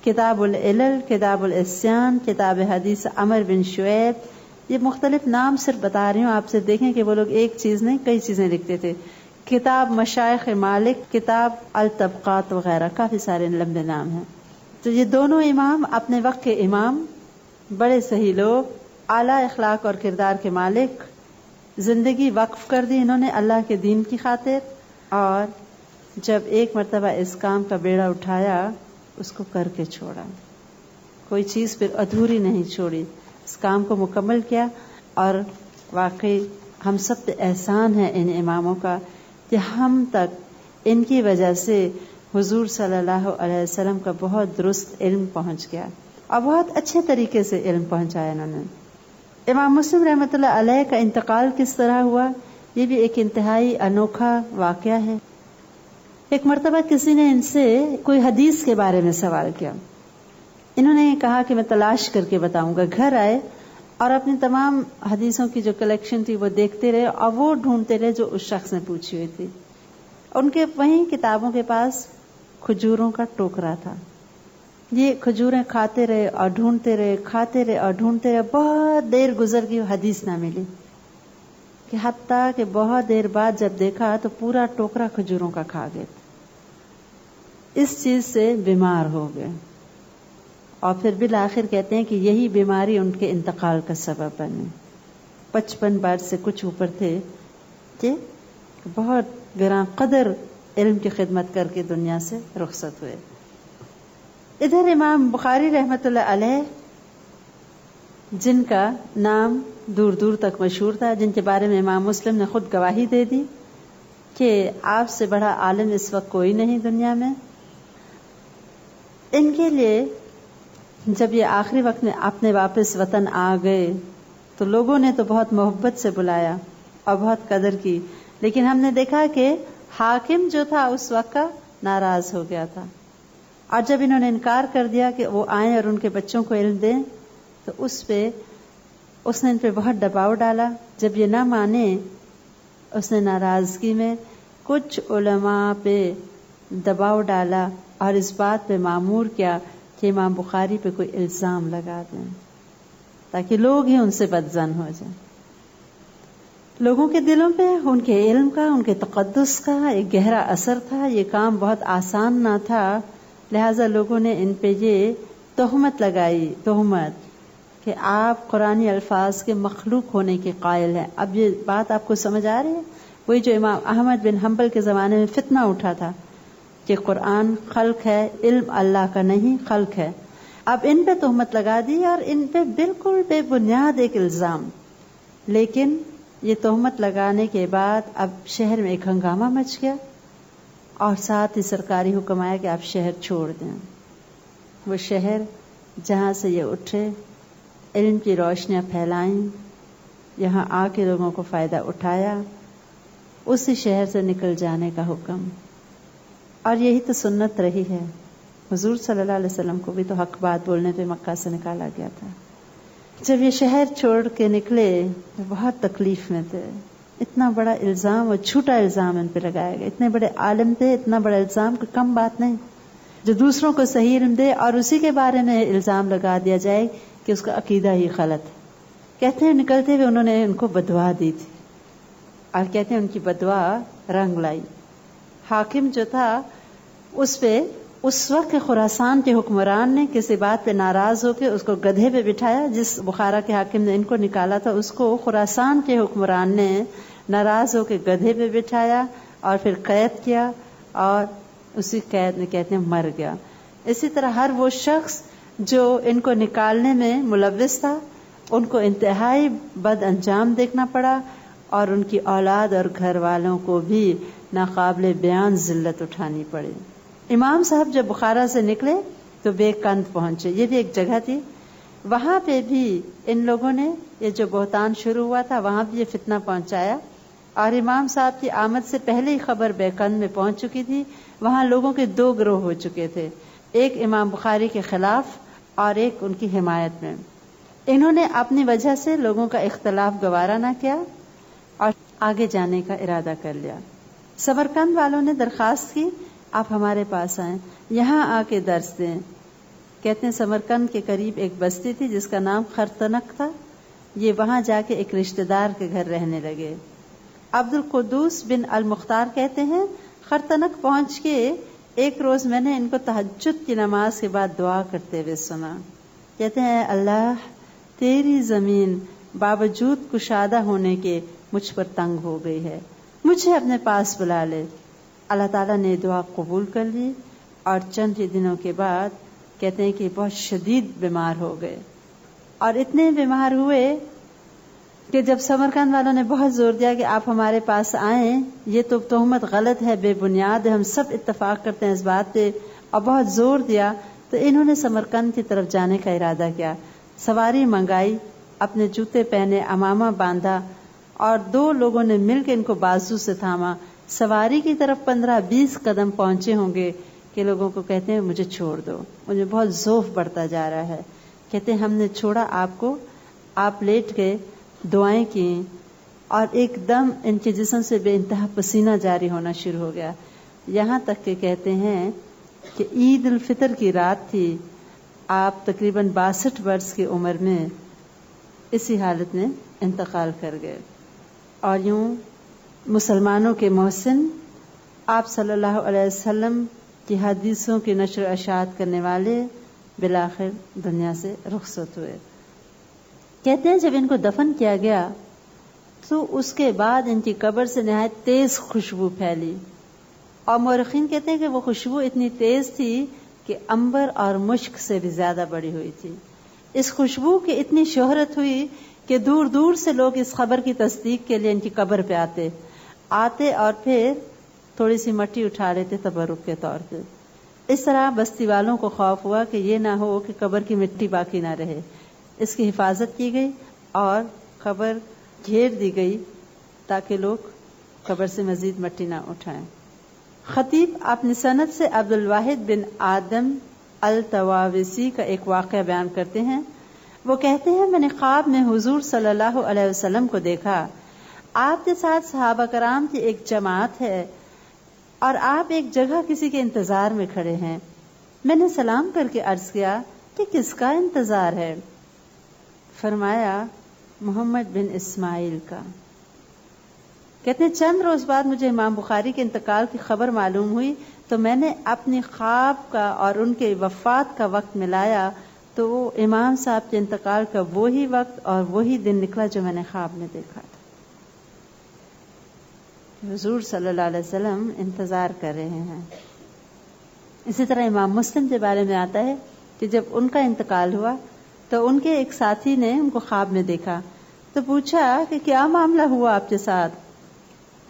کتاب العلل، کتاب الاسیان، کتاب حدیث عمر بن شعیب۔ یہ مختلف نام صرف بتا رہی ہوں آپ سے، دیکھیں کہ وہ لوگ ایک چیز نہیں کئی چیزیں لکھتے تھے۔ کتاب مشائخ مالک، کتاب الطبقات وغیرہ، کافی سارے لمبے نام ہیں۔ تو یہ دونوں امام اپنے وقت کے امام، بڑے صحیح لوگ، اعلیٰ اخلاق اور کردار کے مالک، زندگی وقف کر دی انہوں نے اللہ کے دین کی خاطر، اور جب ایک مرتبہ اس کام کا بیڑا اٹھایا اس کو کر کے چھوڑا، کوئی چیز پھر ادھوری نہیں چھوڑی، اس کام کو مکمل کیا۔ اور واقعی ہم سب پہ احسان ہے ان اماموں کا کہ ہم تک ان کی وجہ سے حضور صلی اللہ علیہ وسلم کا بہت درست علم پہنچ گیا، اور بہت اچھے طریقے سے علم پہنچایا انہوں نے۔ امام مسلم رحمۃ اللہ علیہ کا انتقال کس طرح ہوا، یہ بھی ایک انتہائی انوکھا واقعہ ہے۔ ایک مرتبہ کسی نے ان سے کوئی حدیث کے بارے میں سوال کیا، انہوں نے کہا کہ میں تلاش کر کے بتاؤں گا۔ گھر آئے اور اپنی تمام حدیثوں کی جو کلیکشن تھی وہ دیکھتے رہے اور وہ ڈھونڈتے رہے جو اس شخص نے پوچھی ہوئی تھی۔ ان کے وہیں کتابوں کے پاس کھجوروں کا ٹوکرا تھا، یہ کھجوریں کھاتے رہے اور ڈھونڈتے رہے، کھاتے رہے اور ڈھونڈتے رہے، بہت دیر گزر گئی حدیث نہ ملی، کہ حتیٰ کہ بہت دیر بعد جب دیکھا تو پورا ٹوکرا کھجوروں کا کھا گئے، اس چیز سے بیمار ہو گئے، اور پھر بالآخر کہتے ہیں کہ یہی بیماری ان کے انتقال کا سبب بنی۔ 55 برس سے کچھ اوپر تھے کہ بہت گراں قدر علم کی خدمت کر کے دنیا سے رخصت ہوئے۔ ادھر امام بخاری رحمۃ اللہ علیہ، جن کا نام دور دور تک مشہور تھا، جن کے بارے میں امام مسلم نے خود گواہی دے دی کہ آپ سے بڑا عالم اس وقت کوئی نہیں دنیا میں، ان کے لیے جب یہ آخری وقت میں اپنے واپس وطن آ گئے تو لوگوں نے تو بہت محبت سے بلایا اور بہت قدر کی، لیکن ہم نے دیکھا کہ حاکم جو تھا اس وقت کا ناراض ہو گیا تھا، اور جب انہوں نے انکار کر دیا کہ وہ آئیں اور ان کے بچوں کو علم دیں تو اس نے ان پہ بہت دباؤ ڈالا. جب یہ نہ مانے اس نے ناراضگی میں کچھ علماء پہ دباؤ ڈالا اور اس بات پہ مامور کیا کہ امام بخاری پہ کوئی الزام لگا دیں تاکہ لوگ ہی ان سے بدظن ہو جائیں. لوگوں کے دلوں پہ ان کے علم کا، ان کے تقدس کا ایک گہرا اثر تھا. یہ کام بہت آسان نہ تھا، لہٰذا لوگوں نے ان پہ یہ تہمت لگائی، تہمت کہ آپ قرآنی الفاظ کے مخلوق ہونے کے قائل ہیں. اب یہ بات آپ کو سمجھ آ رہی ہے؟ وہی جو امام احمد بن حنبل کے زمانے میں فتنہ اٹھا تھا کہ قرآن خلق ہے، علم اللہ کا نہیں، خلق ہے. اب ان پہ تہمت لگا دی اور ان پہ بالکل بے بنیاد ایک الزام. لیکن یہ تہمت لگانے کے بعد اب شہر میں ایک ہنگامہ مچ گیا اور ساتھ ہی سرکاری حکم آیا کہ آپ شہر چھوڑ دیں. وہ شہر جہاں سے یہ اٹھے، علم کی روشنیاں پھیلائیں، یہاں آ کے لوگوں کو فائدہ اٹھایا، اسی شہر سے نکل جانے کا حکم. اور یہی تو سنت رہی ہے. حضور صلی اللہ علیہ وسلم کو بھی تو حق بات بولنے پہ مکہ سے نکالا گیا تھا. جب یہ شہر چھوڑ کے نکلے تو بہت تکلیف میں تھے. اتنا بڑا الزام اور چھوٹا الزام ان پہ لگایا گیا. اتنے بڑے عالم تھے، اتنا بڑا الزام کوئی کم بات نہیں، جو دوسروں کو صحیح علم دے اور اسی کے بارے میں الزام لگا دیا جائے کہ اس کا عقیدہ ہی غلط ہے. کہتے ہیں نکلتے ہوئے انہوں نے ان کو بددعا دی تھی، اور کہتے ہیں ان کی بددعا رنگ لائی. حاکم جو تھا اس پہ اس وقت خراسان کے حکمران نے کسی بات پہ ناراض ہو کے اس کو گدھے پہ بٹھایا. جس بخارا کے حاکم نے ان کو نکالا تھا اس کو خراسان کے حکمران نے ناراض ہو کے گدھے پہ بٹھایا اور پھر قید کیا، اور اسی قید میں کہتے ہیں مر گیا. اسی طرح ہر وہ شخص جو ان کو نکالنے میں ملوث تھا ان کو انتہائی بد انجام دیکھنا پڑا، اور ان کی اولاد اور گھر والوں کو بھی ناقابل بیان ذلت اٹھانی پڑی. امام صاحب جب بخارا سے نکلے تو بے قند پہنچے. یہ بھی ایک جگہ تھی، وہاں پہ بھی ان لوگوں نے یہ جو بہتان شروع ہوا تھا وہاں بھی یہ فتنہ پہنچایا. اور امام صاحب کی آمد سے پہلے ہی خبر بے قند میں پہنچ چکی تھی. وہاں لوگوں کے دو گروہ ہو چکے تھے، ایک امام بخاری کے خلاف اور ایک ان کی حمایت میں. انہوں نے اپنی وجہ سے لوگوں کا اختلاف گوارا نہ کیا اور آگے جانے کا ارادہ کر لیا. سمرقند والوں نے درخواست کی آپ ہمارے پاس آئیں، یہاں آ کے درس دیں. کہتے ہیں سمرقند کے قریب ایک بستی تھی جس کا نام خرتنک تھا. یہ وہاں جا کے ایک رشتہ دار کے گھر رہنے لگے. عبد القدوس بن المختار کہتے ہیں خرتنک پہنچ کے ایک روز میں نے ان کو تہجد کی نماز کے بعد دعا کرتے ہوئے سنا. کہتے ہیں اللہ تیری زمین باوجود کشادہ ہونے کے مجھ پر تنگ ہو گئی ہے، مجھے اپنے پاس بلا لے. اللہ تعالیٰ نے دعا قبول کر لی اور چند ہی دنوں کے بعد کہتے ہیں کہ بہت شدید بیمار ہو گئے. اور اتنے بیمار ہوئے کہ جب سمرقند والوں نے بہت زور دیا کہ آپ ہمارے پاس آئیں، یہ تو تہمت غلط ہے، بے بنیاد ہے، ہم سب اتفاق کرتے ہیں اس بات پہ، اور بہت زور دیا، تو انہوں نے سمرقند کی طرف جانے کا ارادہ کیا. سواری منگائی، اپنے جوتے پہنے، عمامہ باندھا، اور دو لوگوں نے مل کے ان کو بازو سے تھاما. سواری کی طرف 15-20 قدم پہنچے ہوں گے کہ لوگوں کو کہتے ہیں مجھے چھوڑ دو، مجھے بہت ذوف بڑھتا جا رہا ہے. کہتے ہیں ہم نے چھوڑا آپ کو، آپ لیٹ گئے، دعائیں کی، اور ایک دم ان کے جسم سے بے انتہا پسینہ جاری ہونا شروع ہو گیا. یہاں تک کہ کہتے ہیں کہ عید الفطر کی رات تھی، آپ تقریباً 62 برس کی عمر میں اسی حالت میں انتقال کر گئے. اور یوں مسلمانوں کے محسن، آپ صلی اللہ علیہ وسلم کی حدیثوں کی نشر و اشاعت کرنے والے بالآخر دنیا سے رخصت ہوئے. کہتے ہیں جب ان کو دفن کیا گیا تو اس کے بعد ان کی قبر سے نہایت تیز خوشبو پھیلی، اور مورخین کہتے ہیں کہ وہ خوشبو اتنی تیز تھی کہ عنبر اور مشک سے بھی زیادہ بڑی ہوئی تھی. اس خوشبو کی اتنی شہرت ہوئی کہ دور دور سے لوگ اس خبر کی تصدیق کے لیے ان کی قبر پہ آتے اور پھر تھوڑی سی مٹی اٹھا لیتے تبرک کے طور پہ. اس طرح بستی والوں کو خوف ہوا کہ یہ نہ ہو کہ قبر کی مٹی باقی نہ رہے، اس کی حفاظت کی گئی اور قبر گھیر دی گئی تاکہ لوگ قبر سے مزید مٹی نہ اٹھائیں۔ خطیب اپنی سند سے عبد الواحد بن آدم الطواوسی کا ایک واقعہ بیان کرتے ہیں۔ وہ کہتے ہیں میں نے خواب میں حضور صلی اللہ علیہ وسلم کو دیکھا، آپ کے ساتھ صحابہ کرام کی ایک جماعت ہے اور آپ ایک جگہ کسی کے انتظار میں کھڑے ہیں۔ میں نے سلام کر کے عرض کیا کہ کس کا انتظار ہے؟ فرمایا محمد بن اسماعیل کا۔ کہتے ہیں چند روز بعد مجھے امام بخاری کے انتقال کی خبر معلوم ہوئی تو میں نے اپنی خواب کا اور ان کے وفات کا وقت ملایا تو وہ امام صاحب کے انتقال کا وہی وقت اور وہی دن نکلا جو میں نے خواب میں دیکھا تھا۔ حضور صلی اللہ علیہ وسلم انتظار کر رہے ہیں۔ اسی طرح امام مسلم کے بارے میں آتا ہے کہ جب ان کا انتقال ہوا تو ان کے ایک ساتھی نے ان کو خواب میں دیکھا تو پوچھا کہ کیا معاملہ ہوا آپ کے ساتھ؟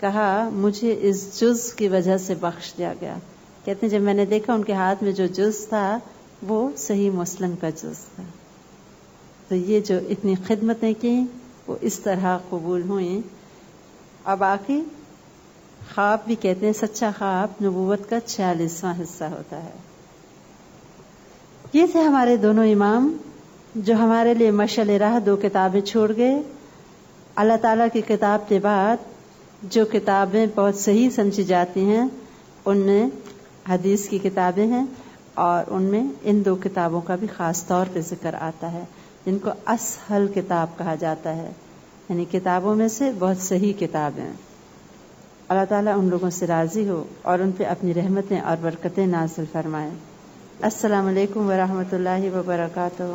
کہا مجھے اس جز کی وجہ سے بخش دیا گیا۔ کہتے ہیں جب میں نے دیکھا ان کے ہاتھ میں جو جز تھا وہ صحیح مسلم کا جز تھا، تو یہ جو اتنی خدمتیں کی وہ اس طرح قبول ہوئیں۔ اب باقی خواب بھی کہتے ہیں سچا خواب نبوت کا 46واں حصہ ہوتا ہے۔ یہ تھے ہمارے دونوں امام جو ہمارے لیے مشعل راہ 2 کتابیں چھوڑ گئے۔ اللہ تعالیٰ کی کتاب کے بعد جو کتابیں بہت صحیح سمجھی جاتی ہیں ان میں حدیث کی کتابیں ہیں، اور ان میں ان 2 کتابوں کا بھی خاص طور پہ ذکر آتا ہے جن کو اسہل کتاب کہا جاتا ہے، یعنی کتابوں میں سے بہت صحیح کتابیں۔ اللہ تعالیٰ ان لوگوں سے راضی ہو اور ان پہ اپنی رحمتیں اور برکتیں نازل فرمائے۔ السلام علیکم ورحمۃ اللہ وبرکاتہ۔